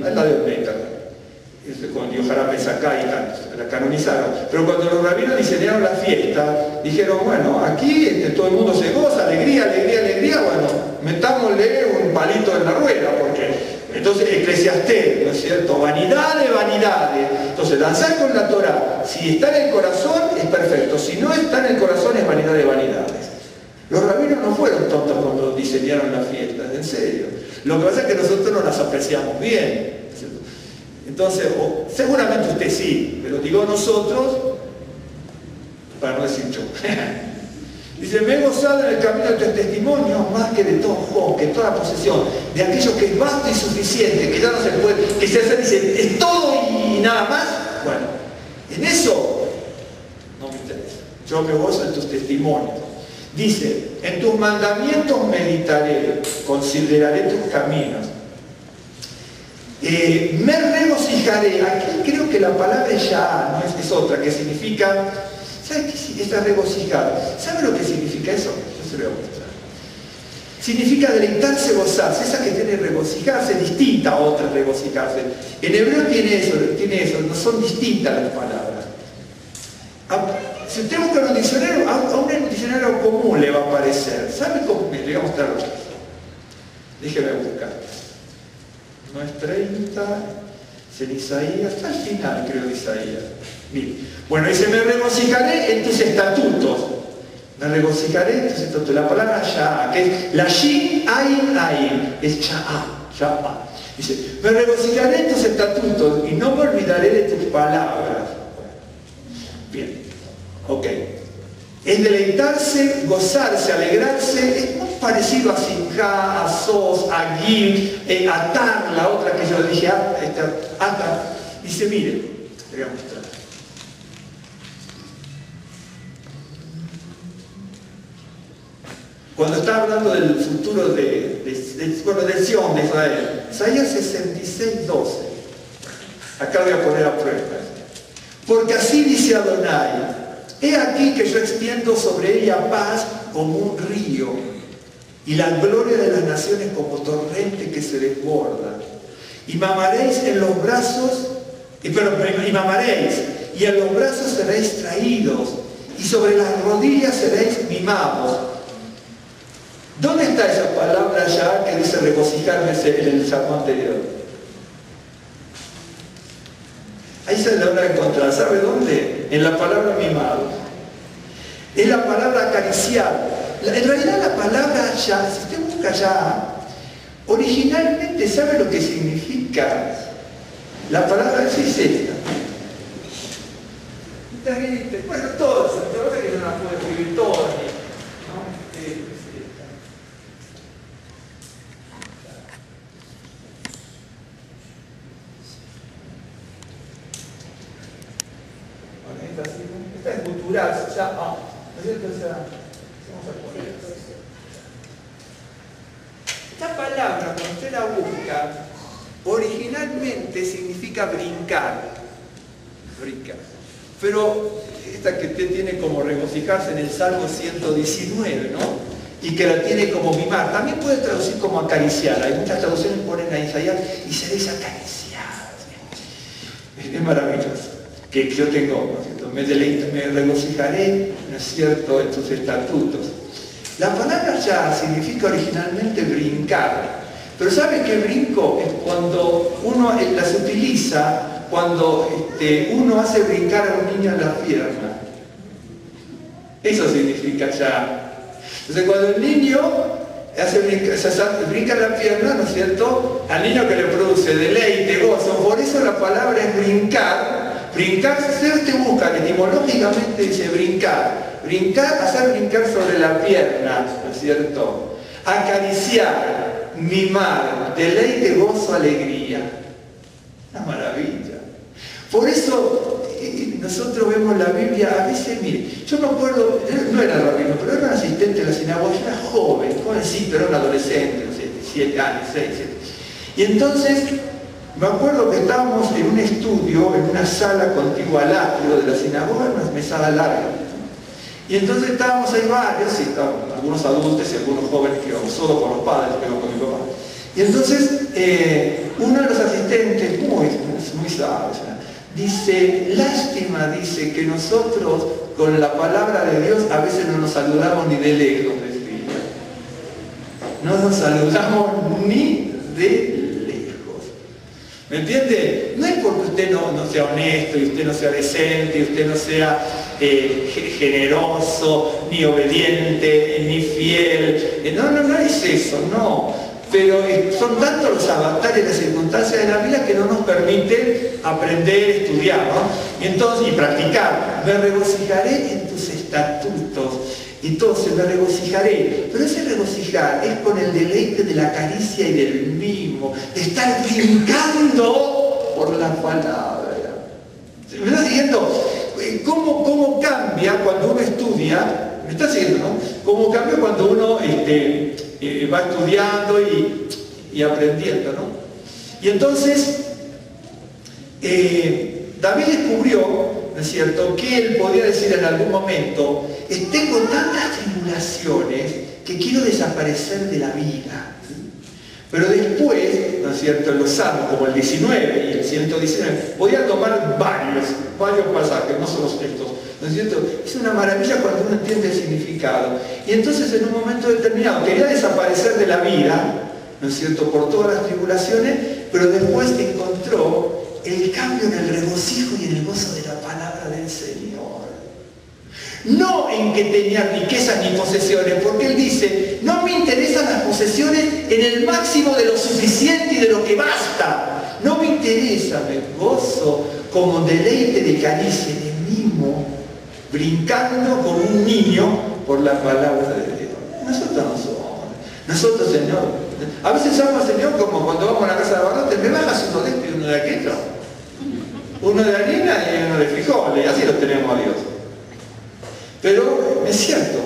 al lado de Beca, con Yoharam Besakai, la canonizaron. Pero cuando los rabinos diseñaron la fiesta, dijeron, bueno, aquí todo el mundo se goza, alegría, bueno, metámosle un palito en la rueda, porque entonces Eclesiastés, ¿no es cierto? Vanidad de vanidades. Entonces, danzar con la Torah, si está en el corazón, es perfecto. Si no está en el corazón, es vanidad de vanidades. Los rabinos no fueron tontos cuando diseñaron las fiestas, en serio. Lo que pasa es que nosotros no las apreciamos bien. Entonces, seguramente usted sí, pero digo nosotros, para no decir yo. Dice, me he gozado en el camino de tu testimonio más que de todo Job, que toda posesión, de aquello que es vasto y suficiente, que ya no se puede, que se dice, es todo y nada más. Bueno, en eso no me interesa. Yo me gozo en tus testimonios. Dice, en tus mandamientos meditaré, consideraré tus caminos. Me regocijaré. Aquí creo que la palabra ya no es otra, que significa, ¿sabe qué? Está regocijado. ¿Sabe lo que significa eso? Yo se lo voy a mostrar. Significa deleitarse, gozarse. Esa que tiene regocijarse, distinta a otra regocijarse. En hebreo tiene eso, no son distintas las palabras. Si usted busca un diccionario, a un diccionario común le va a aparecer. ¿Sabe cómo? Le voy a mostrar otra cosa. Déjeme buscar. No es 30, es en Isaías, hasta el final creo de Isaías. Mire. Bueno, dice, me regocijaré en tus estatutos. Me regocijaré en tus estatutos. La palabra Sha'a, que es la Shin, Ain, es Sha'a. Dice, me regocijaré en tus estatutos y no me olvidaré de tus palabras. Bien, ok. Es deleitarse, gozarse, alegrarse, es muy parecido a Simjá, a Sos, a Gil, a Atar, la otra que yo dije, Atar. Dice, mire, le voy a mostrar. Cuando está hablando del futuro del Sion de Israel, Isaías 66, 12. Acá voy a poner a prueba. Porque así dice Adonai, he aquí que yo extiendo sobre ella paz como un río, y la gloria de las naciones como torrente que se desborda. Y mamaréis en los brazos, y mamaréis, y en los brazos seréis traídos, y sobre las rodillas seréis mimados. ¿Dónde está esa palabra ya que dice regocijarme en el salmo anterior? Ahí se la van a encontrar. ¿Sabe dónde? En la palabra mimado. Es la palabra acariciar. En realidad la palabra ya, si usted busca ya, originalmente ¿sabe lo que significa? La palabra es esta. Bueno, todas, la verdad que no la puedo escribir todas, ¿no? Esta es cultural, ya, ¿no es cierto? O sea, vamos a poner esta palabra, cuando usted la busca, originalmente significa brincar. Pero esta que usted tiene como regocijarse en el Salmo 119, ¿no? Y que la tiene como mimar, también puede traducir como acariciar. Hay muchas traducciones que ponen a Isaías y seréis acariciados. Es maravilloso. Que yo tengo, ¿no es cierto? Me deleito, me regocijaré, ¿no es cierto?, en tus estatutos. La palabra ya significa originalmente brincar, pero ¿sabe qué brinco? Es cuando uno las utiliza, cuando uno hace brincar a un niño en la pierna. Eso significa ya. Entonces cuando el niño brinca la pierna, ¿no es cierto?, al niño que le produce deleite, gozo, por eso la palabra es brincar. Brincar, si usted busca, etimológicamente dice brincar. Brincar, hacer brincar sobre la pierna, ¿no es cierto? Acariciar, mimar, deleite, gozo, alegría. Una maravilla. Por eso nosotros vemos la Biblia, a veces, mire, yo me acuerdo, no era rabino, pero era un asistente de la sinagoga, yo era jovencito, era un adolescente, no sé, 7 años, 6, 7. Y entonces, me acuerdo que estábamos en un estudio, en una sala contigua al atrio de la sinagoga, en una mesada larga. Y entonces estábamos ahí varios, y estábamos algunos adultos y algunos jóvenes que íbamos solo con los padres, que íbamos con mi papá. Y entonces uno de los asistentes, muy sabio, dice, lástima, dice, que nosotros con la palabra de Dios a veces no nos saludamos ni de lejos, decía. No nos saludamos ni de ¿me entiende? No es porque usted no sea honesto, y usted no sea decente, y usted no sea generoso, ni obediente, ni fiel. No es eso, no. Pero son tantos los avatares y las circunstancias de la vida que no nos permiten aprender, estudiar, ¿no? Y practicar. Me regocijaré en tus estatutos. Entonces me regocijaré, pero ese regocijar es con el deleite de la caricia y del mimo, de estar brincando por la palabra. ¿Me está siguiendo? ¿Cómo cambia cuando uno estudia? ¿Me está siguiendo, no? ¿Cómo cambia cuando uno va estudiando y aprendiendo, ¿no? Y entonces, David descubrió, ¿no es cierto?, que él podía decir en algún momento, tengo tantas tribulaciones que quiero desaparecer de la vida. Pero después, ¿no es cierto?, en los salmos, como el 19 y el 119, voy a tomar varios pasajes, no solo estos, ¿no es cierto? Es una maravilla cuando uno entiende el significado. Y entonces en un momento determinado quería desaparecer de la vida, ¿no es cierto?, por todas las tribulaciones, pero después encontró el cambio en el regocijo y en el gozo de la palabra del Señor. No en que tenía riquezas ni posesiones, porque él dice, no me interesan las posesiones en el máximo de lo suficiente y de lo que basta. No me interesa, me gozo como deleite de caricia, de mimo, brincando como un niño por la palabra de Dios. Nosotros no somos. Nosotros, Señor, a veces llamo al Señor como cuando vamos a la casa de abarrotes, me bajas uno de este y uno de aquello. Uno de harina y uno de frijoles, y así lo tenemos a Dios. Pero es cierto,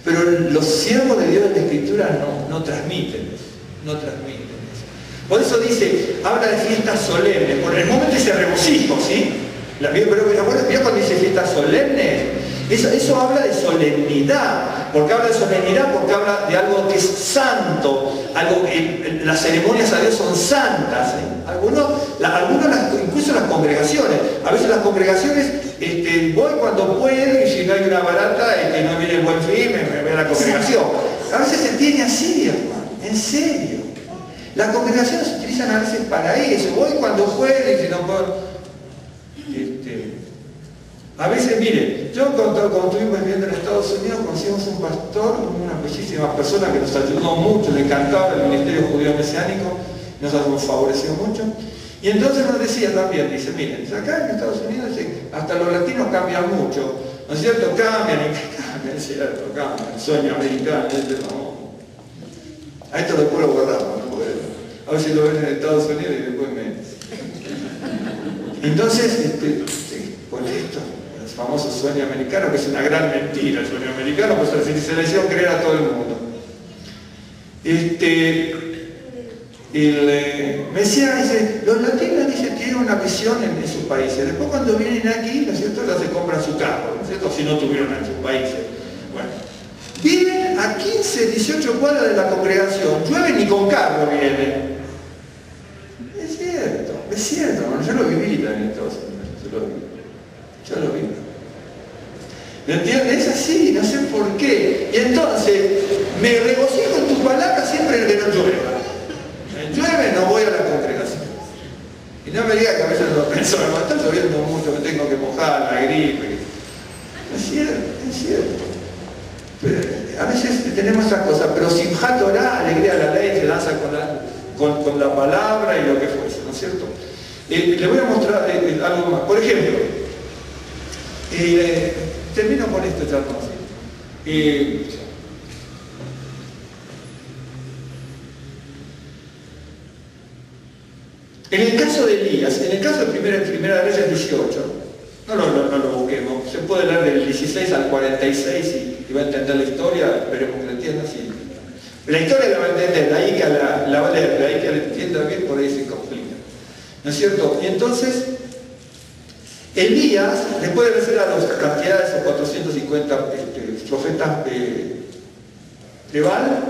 pero los siervos de Dios de la Escritura no transmiten eso, no transmiten eso. Por eso dice, habla de fiestas solemnes, por el momento dice regocijo, ¿sí? Pero mira cuando dice fiestas solemnes, eso habla de solemnidad, porque habla de solemnidad, porque habla de algo que es santo, algo que las ceremonias a Dios son santas, ¿eh? Algunos, incluso las congregaciones, a veces las congregaciones, voy cuando puedo y si no hay una barata, no viene el Buen Fin, me voy a la congregación. A veces se tiene así, hermano, en serio. Las congregaciones se utilizan a veces para eso, voy cuando puedo y si no puedo. A veces, mire, yo cuando estuvimos viviendo en Estados Unidos conocimos un pastor, una bellísima persona que nos ayudó mucho, le encantaba el ministerio judío mesiánico, nos favoreció mucho. Y entonces nos decía también, dice, miren, acá en Estados Unidos hasta los latinos cambian mucho, ¿no es cierto? Cambian, es cierto, cambian, el sueño americano, no. A esto después lo guardamos, ¿no? Porque a veces lo ven en Estados Unidos y después me... Entonces, con esto, el famoso sueño americano, que es una gran mentira, el sueño americano, pues se le hicieron creer a todo el mundo. Mesías dice, los latinos tienen una visión en sus países, después cuando vienen aquí, ¿no es cierto?, ya se compran su carro, ¿no es cierto?, si no tuvieron en sus países. Bueno, viven a 15, 18 cuadras de la congregación, llueven y con carro vienen. Es cierto, yo lo viví también entonces, yo lo viví. ¿Me entiendes? Es así, no sé por qué. Y entonces, me regocijo en tus palabras siempre en que no llueva. Llueve, no voy a la congregación. Y no me diga que a veces lo pienso, me está lloviendo mucho, me tengo que mojar, la gripe. Es cierto. Pero a veces tenemos esa cosa, pero Simchat Torah, alegría de la ley, se danza con la palabra y lo que fuese, ¿no es cierto? Le voy a mostrar algo más. Por ejemplo, termino con esto, charlos. En el caso de Elías, en el caso de Primera Reyes 18, no lo busquemos, se puede leer del 16 al 46 y va a entender la historia, esperemos que la entienda. Sí. La historia la va a entender, de ahí que la va a leer, de ahí que la entienda bien, por ahí se complica. ¿No es cierto? Y entonces, Elías, después de vencer a las cantidades de 450 profetas de Baal,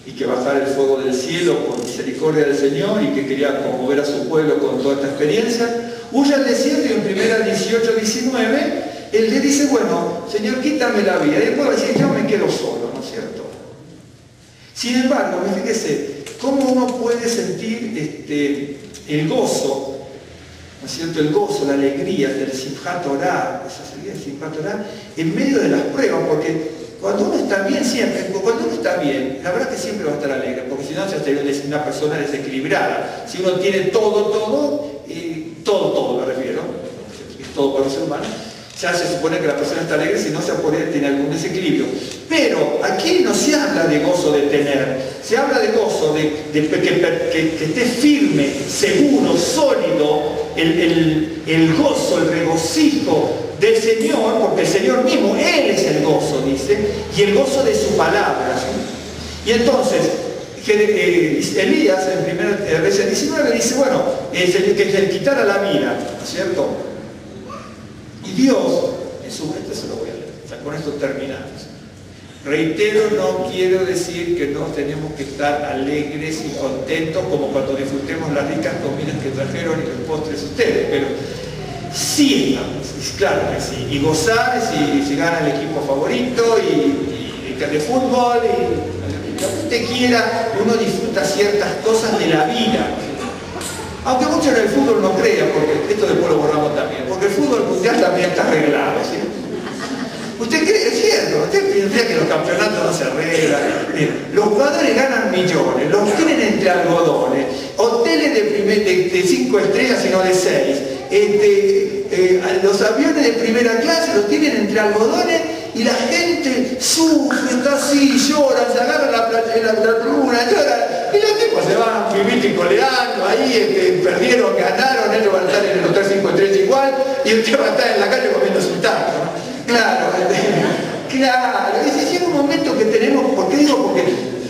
y que bajara el fuego del cielo con misericordia del Señor y que quería conmover a su pueblo con toda esta experiencia, huye al desierto y en Primera 18, 19, él le dice, bueno, Señor, quítame la vida. Y después va a decir, yo me quedo solo, ¿no es cierto? Sin embargo, fíjese, ¿cómo uno puede sentir el gozo, ¿no es cierto? El gozo, la alegría del Simchat Torah, esa alegría del Simchat Torah, en medio de las pruebas, porque cuando uno está bien, siempre, cuando uno está bien, la verdad es que siempre va a estar alegre, porque si no ya sería una persona desequilibrada. Si uno tiene todo, me refiero, es todo para el ser humano, ya se supone que la persona está alegre, si no se puede tener algún desequilibrio. Pero aquí no se habla de gozo de tener, se habla de gozo de que esté firme, seguro, sólido, el gozo, el regocijo del Señor, porque el Señor mismo, Él es el gozo, dice, y el gozo de su palabra. ¿Sí? Y entonces, Elías en Primera Reyes 19 dice, bueno, que se le quitara la vida, ¿no es cierto? Y Dios, esto se lo voy a leer, Con esto terminamos. Reitero, no quiero decir que no tenemos que estar alegres y contentos como cuando disfrutemos las ricas comidas que trajeron y los postres ustedes, pero sí estamos, claro que sí, y gozar si gana el equipo favorito y de fútbol y lo que usted quiera, uno disfruta ciertas cosas de la vida. Aunque muchos en el fútbol no crean, porque esto después lo borramos también, porque el fútbol mundial también está arreglado, ¿sí? ¿Usted cree? Es cierto, usted piensa que los campeonatos no se arreglan. Los jugadores ganan millones, los tienen entre algodones, hoteles de 5 estrellas y no de 6. Los aviones de primera clase los tienen entre algodones y la gente sufre, está así, llora, se agarra en la tribuna, llora, y los tipos se van vivir y coleando ahí, perdieron, ganaron, ellos van a estar en el hotel 5 estrellas igual, y usted va a estar en la calle comiendo sultán, ¿no? Claro, claro, ese es un momento que tenemos, ¿por qué digo? Porque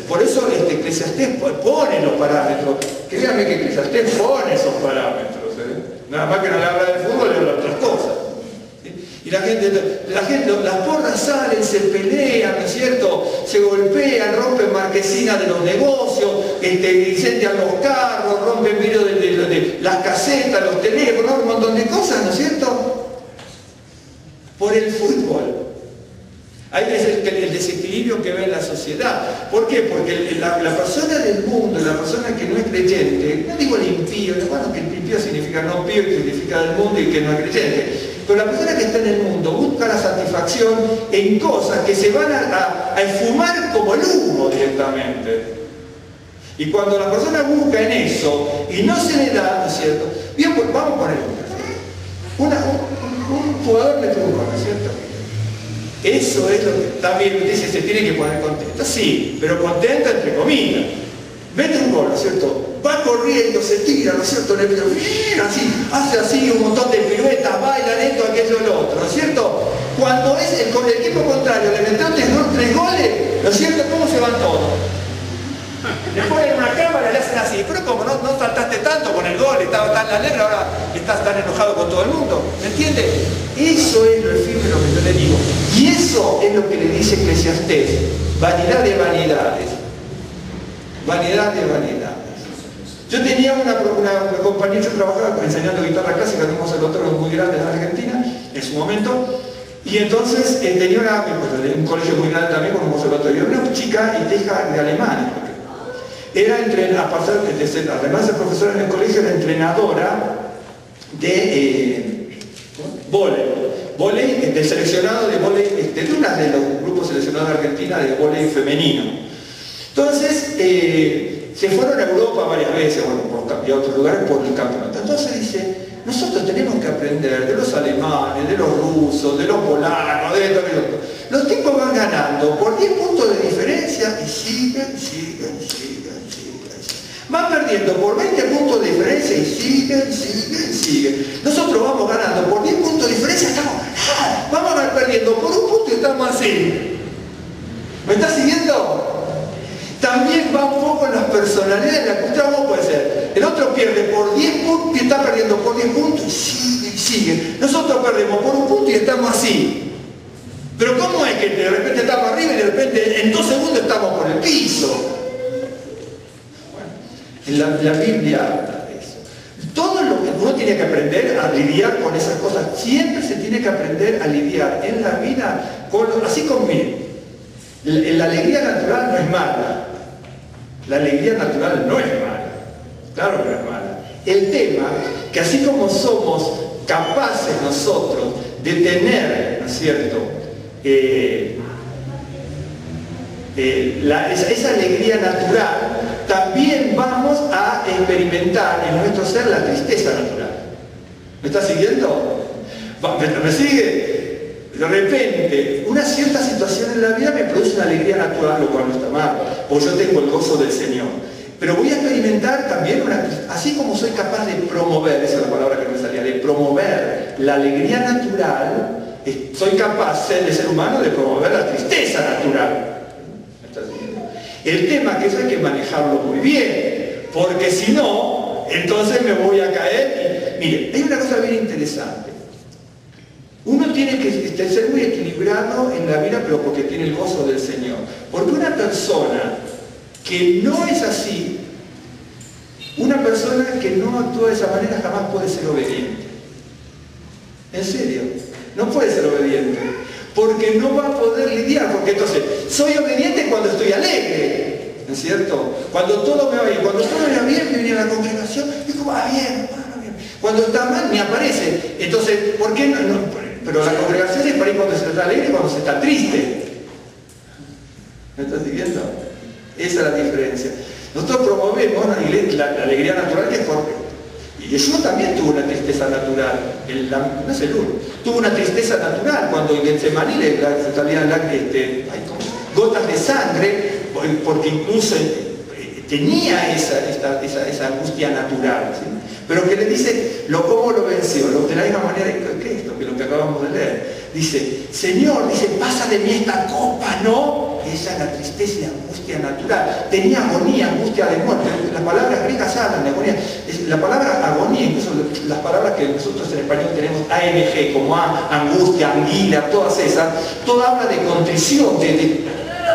por eso Eclesiastés pone los parámetros, créanme que Eclesiastés pone esos parámetros, nada más que no le habla del fútbol, le habla de otras cosas. Y la gente, las porras salen, se pelean, ¿no es cierto? Se golpean, rompen marquesinas de los negocios, incendian los carros, rompen vidrios de las casetas, los teléfonos, un montón de cosas, ¿no es cierto? Por el fútbol. Ahí es el desequilibrio que ve en la sociedad. ¿Por qué? Porque la persona del mundo, la persona que no es creyente, no digo el impío, bueno, que el impío significa no pío, que significa del mundo y que no es creyente, pero la persona que está en el mundo busca la satisfacción en cosas que se van a esfumar como el humo directamente. Y cuando la persona busca en eso y no se le da, ¿no es cierto? Bien, pues vamos a poner un jugador mete un gol, ¿no es cierto? Eso es lo que está bien, usted dice, se tiene que poner contento. Sí, pero contento entre comillas. Mete un gol, ¿no es cierto? Va corriendo, se tira, ¿no es cierto? Así, hace así un montón de piruetas, baila esto, aquello, lo otro, ¿no es cierto? Cuando es el equipo contrario le metió 3 goles, ¿no es cierto? ¿Cómo se van todos? Le ponen una cámara y le hacen así, pero como no saltaste tanto con el gol, estaba tan alegre, ahora estás tan enojado con todo el mundo, ¿me entiende? Eso es lo efímero que yo le digo, y eso es lo que le dice Eclesiastés, vanidad de vanidades, vanidad de vanidades. Yo tenía una compañera, yo trabajaba enseñando guitarra clásica en un conservatorio muy grande en Argentina, en su momento, y entonces tenía un colegio muy grande también con un conservatorio, una chica hija de alemán. Era además de profesora en el colegio, era entrenadora de vóley, del seleccionado de vóley, de una de los grupos seleccionados de Argentina de vóley femenino. Entonces, se fueron a Europa varias veces, y a otros lugares por el campeonato. Entonces dice, nosotros tenemos que aprender de los alemanes, de los rusos, de los polacos, de esto, de lo otro. Los tipos van ganando por 10 puntos de diferencia y siguen. Van perdiendo por 20 puntos de diferencia y siguen. Nosotros vamos ganando por 10 puntos de diferencia, vamos a perdiendo por 1 punto y estamos así. ¿Me está siguiendo? También va un poco en las personalidades, la cultura vos puede ser. El otro pierde por 10 puntos y está perdiendo por 10 puntos y sigue. Nosotros perdemos por 1 punto y estamos así. Pero ¿cómo es que de repente estamos arriba y de repente en 2 segundos estamos por el piso? La Biblia habla de eso. Todo lo que uno tiene que aprender a lidiar con esas cosas, siempre se tiene que aprender a lidiar en la vida así como miren, la alegría natural no es mala. La alegría natural no es mala. Claro que no es mala. El tema, que así como somos capaces nosotros de tener, ¿no es cierto?, esa alegría natural, también vamos a experimentar en nuestro ser la tristeza natural. ¿Me está siguiendo? ¿Me sigue? De repente, una cierta situación en la vida me produce una alegría natural, lo cual no está mal, o yo tengo el gozo del Señor. Pero voy a experimentar también así como soy capaz de promover, esa es la palabra que me salía, de promover la alegría natural, soy capaz de ser humano de promover la tristeza natural. El tema que eso hay que manejarlo muy bien, porque si no, entonces me voy a caer. Mire, hay una cosa bien interesante. Uno tiene que ser muy equilibrado en la vida, pero porque tiene el gozo del Señor. Porque una persona que no es así, una persona que no actúa de esa manera jamás puede ser obediente. En serio, no puede ser obediente. Porque no va a poder lidiar, porque entonces, soy obediente cuando estoy alegre, ¿no es cierto? Cuando todo me va bien, cuando todo me va bien, me viene a la congregación, y digo, va bien. Cuando está mal, me aparece. Entonces, ¿por qué no? Pero la congregación es para ir cuando se está alegre y cuando se está triste. ¿Me estás siguiendo? Esa es la diferencia. Nosotros promovemos la alegría natural, que es Jorge. Y Jesús también tuvo una tristeza natural. No es el único. Tuvo una tristeza natural cuando en Getsemaní le salían gotas de sangre, porque incluso tenía esa angustia natural. ¿Sí? Pero que le dice, ¿cómo lo venció? De la misma manera que esto, que lo que acabamos de leer. Dice, Señor, pasa de mí esta copa, ¿no? Esa es la tristeza y la angustia natural. Tenía agonía, angustia de muerte. Las palabras griegas hablan de agonía. La palabra agonía, incluso las palabras que nosotros en español tenemos, ANG, como angustia, anguila, todas esas, todo habla de contrición,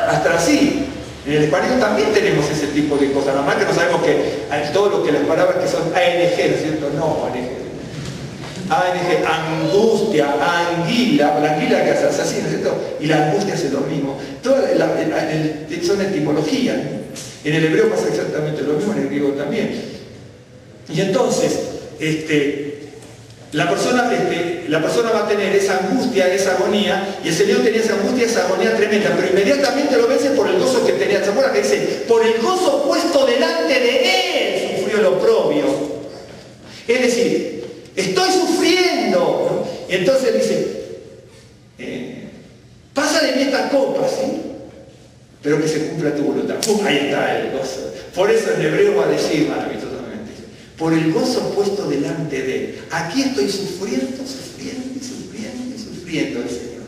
hasta así. En el español también tenemos ese tipo de cosas, nomás que no sabemos que todo lo que las palabras que son ANG, ¿no es cierto? No, ANG, angustia, anguila, la anguila que hace así, ¿no es cierto? Y la angustia hace lo mismo. Son etimologías. En el hebreo pasa exactamente lo mismo, en el griego también. Y entonces, la persona va a tener esa angustia, esa agonía, y el Señor tenía esa angustia, esa agonía tremenda, pero inmediatamente lo vence por el gozo que tenía. ¿Se acuerdan que dice? Por el gozo puesto delante de Él sufrió el oprobio. Es decir, estoy sufriendo, ¿no? Entonces dice, pasa de mí esta copa, ¿sí? Pero que se cumpla tu voluntad. ¡Pum! Ahí está el gozo. Por eso en hebreo va a decir maravillosamente, por el gozo puesto delante de Él. Aquí estoy sufriendo, el Señor.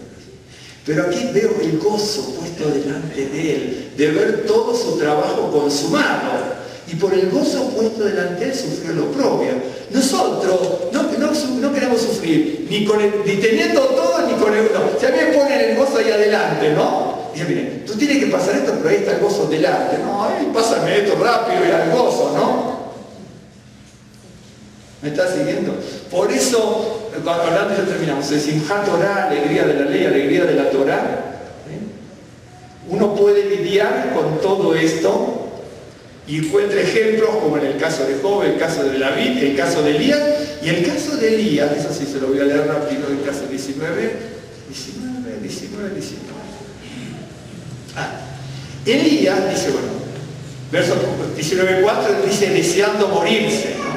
Pero aquí veo el gozo puesto delante de Él, de ver todo su trabajo consumado. Y por el gozo puesto delante de Él sufrió lo propio. Nosotros no queremos sufrir, ni teniendo todo, ni con el... No, si a mí me ponen el gozo ahí adelante, ¿no? Dicen, miren, tú tienes que pasar esto, pero ahí está el gozo delante. No, ahí pásame esto rápido y al gozo, ¿no? ¿Me estás siguiendo? Por eso, hablando ya terminamos, de Simchat Torah, alegría de la ley, alegría de la Torah. Uno puede lidiar con todo esto y encuentra ejemplos como en el caso de Job, el caso de David, el caso de Elías, y el caso de Elías, eso sí se lo voy a leer rápido, el caso 19. Elías dice, bueno, verso 19:4 dice, deseando morirse, ¿no?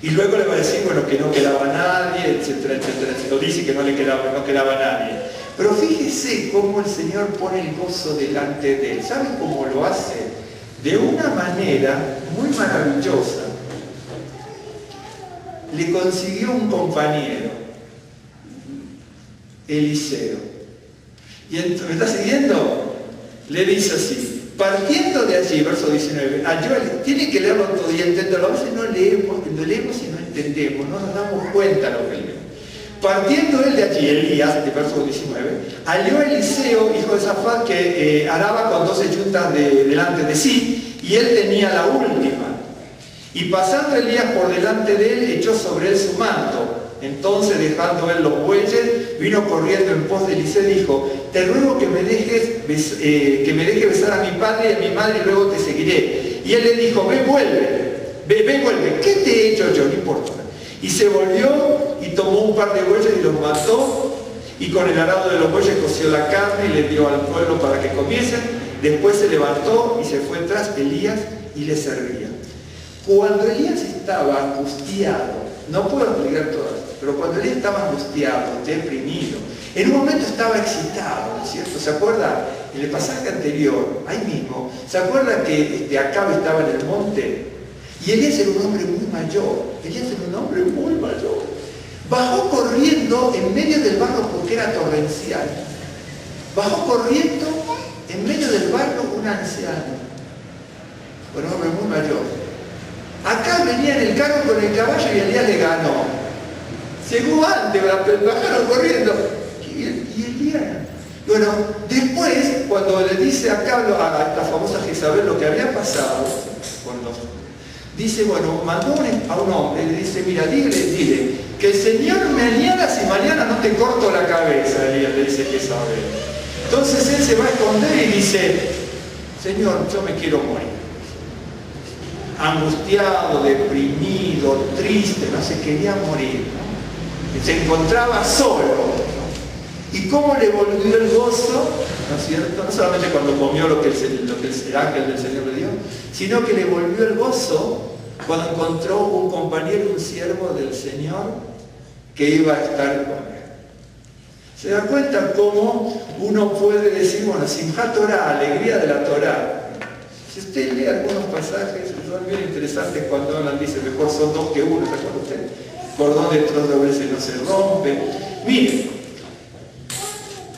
Y luego le va a decir, bueno, que no quedaba nadie, etcétera, etcétera. Lo dice que no quedaba nadie. Pero fíjese cómo el Señor pone el gozo delante de Él. ¿Saben cómo lo hace? De una manera muy maravillosa. Le consiguió un compañero, Eliseo. Y entonces, ¿me está siguiendo? Le dice así. Partiendo de allí, verso 19, tiene que leerlo todo y entenderlo. A veces no leemos y no entendemos, no nos damos cuenta de lo que leemos. Partiendo él de allí, Elías, de verso 19, halló a Eliseo, hijo de Safat, que araba con 12 yuntas delante de sí, y él tenía la última. Y pasando Elías por delante de él, echó sobre él su manto. Entonces, dejando él los bueyes, vino corriendo en pos de Eliseo y dijo, te ruego que me deje besar a mi padre y a mi madre y luego te seguiré. Y él le dijo, vuelve. ¿Qué te he hecho yo? No importa. Y se volvió y tomó un par de bueyes y los mató, y con el arado de los bueyes coció la carne y le dio al pueblo para que comiesen. Después se levantó y se fue tras Elías y le servía. Cuando Elías estaba angustiado, no puedo explicar todo esto, pero cuando Elías estaba angustiado, deprimido, en un momento estaba excitado, ¿no es cierto? ¿Se acuerda? En el pasaje anterior, ahí mismo, ¿se acuerda que Acab estaba en el monte? Y Elías era un hombre muy mayor. Bajó corriendo en medio del barro porque era torrencial. Bajó corriendo en medio del barro un anciano. Un hombre muy mayor. Acá venía en el carro con el caballo y Elías le ganó. Llegó antes, bajaron corriendo. Y Elías. Bueno, después, cuando le dice a esta famosa Jezabel lo que había pasado, dice, bueno, mandó a un hombre y le dice, mira, dile, que el Señor me añada si mañana no te corto la cabeza, Elías le dice Jezabel. Entonces él se va a esconder y dice, Señor, yo me quiero morir. Angustiado, deprimido, triste, no se quería morir, ¿no? Se encontraba solo. ¿Y cómo le volvió el gozo? ¿No es cierto? No solamente cuando comió lo que el ángel del Señor le dio, sino que le volvió el gozo cuando encontró un compañero, un siervo del Señor que iba a estar con él. ¿Se da cuenta cómo uno puede decir, bueno, Simchat Torah, alegría de la Torah? Si usted lee algunos pasajes, son bien interesantes cuando hablan, dice, mejor son dos que uno, ¿se acuerda usted? Cordón de trozo de veces no se rompe. Mire,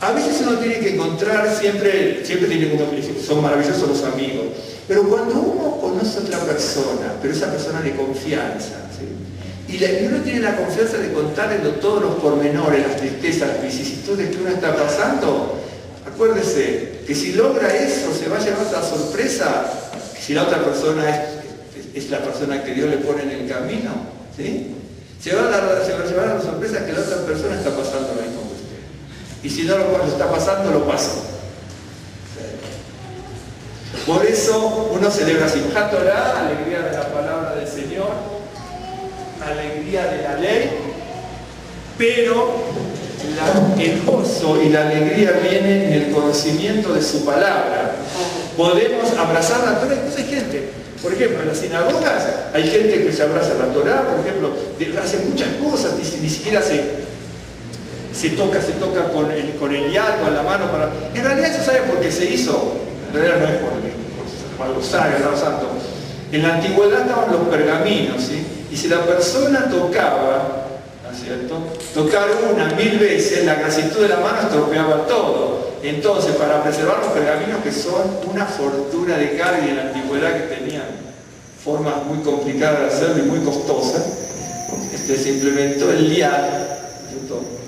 a veces uno tiene que encontrar, siempre tiene uno que decir, son maravillosos los amigos, pero cuando uno conoce a otra persona, pero esa persona de confianza, ¿sí? Y uno tiene la confianza de contarle todos los pormenores, las tristezas, las vicisitudes que uno está pasando, acuérdese que si logra eso, se va a llevar la sorpresa, si la otra persona es la persona que Dios le pone en el camino, ¿sí? Se va a llevar la sorpresa que la otra persona está pasando lo mismo que usted. Y si no lo está pasando, lo pasó. Por eso uno celebra Simchat Torah, alegría de la palabra del Señor, alegría de la ley, pero el gozo y la alegría vienen en el conocimiento de su palabra. Podemos abrazar la Torah, incluso hay gente, por ejemplo, en las sinagogas hay gente que se abraza la Torah, por ejemplo, hace muchas cosas, ni siquiera se toca con el yad, con la mano para... En realidad eso sabe por qué se hizo, en realidad no es por algo sabio, algo santo. En la antigüedad estaban los pergaminos, ¿sí? Y si la persona tocaba, ¿no es cierto? Tocar 1000 veces, la grasitud de la mano estropeaba todo. Entonces, para preservar los pergaminos, que son una fortuna de carga en la antigüedad, que tenían formas muy complicadas de hacerlo y muy costosas, se implementó el yad,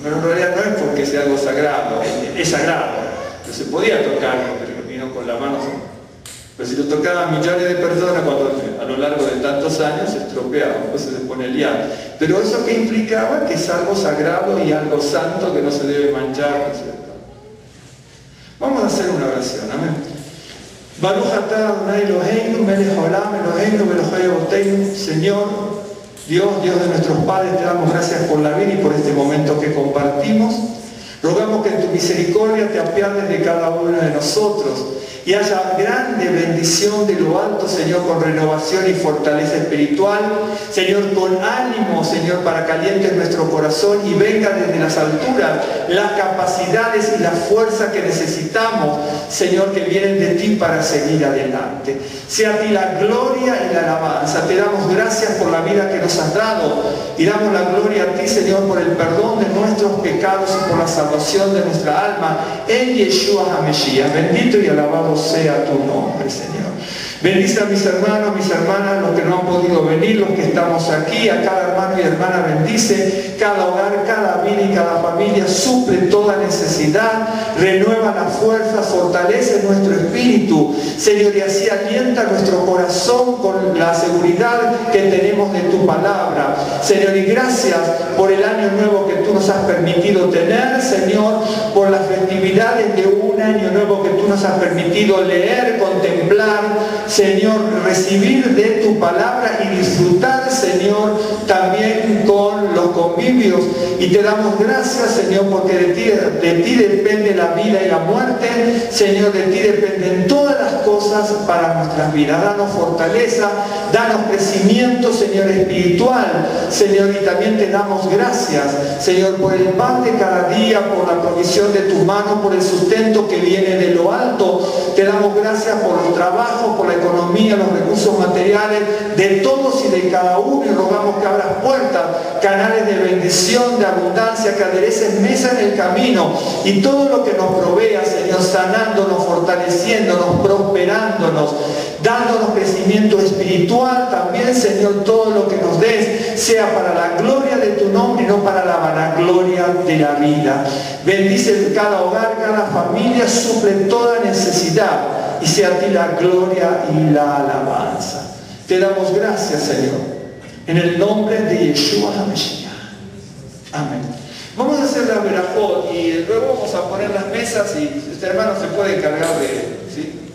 pero en realidad no es porque sea algo sagrado, es sagrado, pero se podía tocar el pergamino con la mano. Pero si lo tocaban millones de personas a lo largo de tantos años, se estropeaba, entonces se pone el yad. Pero eso que implicaba que es algo sagrado y algo santo que no se debe manchar, ¿no es cierto? Vamos a hacer una oración, amén. Baruch atah Adonai Eloheinu melech haolam Eloheinu Elohei Avotenu. Señor, Dios de nuestros padres, te damos gracias por la vida y por este momento que compartimos. Rogamos que en tu misericordia te apiades de cada uno de nosotros y haya grande bendición de lo alto, Señor, con renovación y fortaleza espiritual. Señor, con ánimo, Señor, para que alientes nuestro corazón y venga desde las alturas las capacidades y la fuerza que necesitamos, Señor, que vienen de ti para seguir adelante. Sea a ti la gloria y la alabanza. Te damos gracias por la vida que nos has dado y damos la gloria a ti, Señor, por el perdón de nuestros pecados y por la salvación de nuestra alma en Yeshua HaMashiach. Bendito y alabado sea tu nombre, Señor. Bendice a mis hermanos, mis hermanas, los que no han podido venir, los que estamos aquí, a cada hermano y hermana bendice, cada hogar, cada vida y cada familia, suple toda necesidad, renueva la fuerza, fortalece nuestro espíritu, Señor, y así alienta nuestro corazón con la seguridad que tenemos de tu palabra. Señor, y gracias por el año nuevo que tú nos has permitido tener, Señor, por las festividades de un año nuevo que tú nos has permitido leer, contemplar, Señor, recibir de tu palabra y disfrutar, Señor, también con los convivios. Y te damos gracias, Señor, porque de ti depende la vida y la muerte. Señor, de ti dependen todas las cosas para nuestras vidas. Danos fortaleza, danos crecimiento, Señor, espiritual. Señor, y también te damos gracias, Señor, por el pan de cada día, por la provisión de tus manos, por el sustento que viene de lo alto. Te damos gracias por los trabajos, por la economía, los recursos materiales de todos y de cada uno uno y rogamos que abras puertas, canales de bendición, de abundancia, que adereces mesa en el camino y todo lo que nos provea, Señor, sanándonos, fortaleciéndonos, prosperándonos, dándonos crecimiento espiritual también, Señor, todo lo que nos des sea para la gloria de tu nombre y no para la vanagloria de la vida. Bendice cada hogar, cada familia, suple toda necesidad y sea a ti la gloria y la alabanza. Te damos gracias, Señor, en el nombre de Yeshua HaMashiach. Amén. Vamos a hacer la verajot y luego vamos a poner las mesas y este hermano se puede encargar de, ¿sí?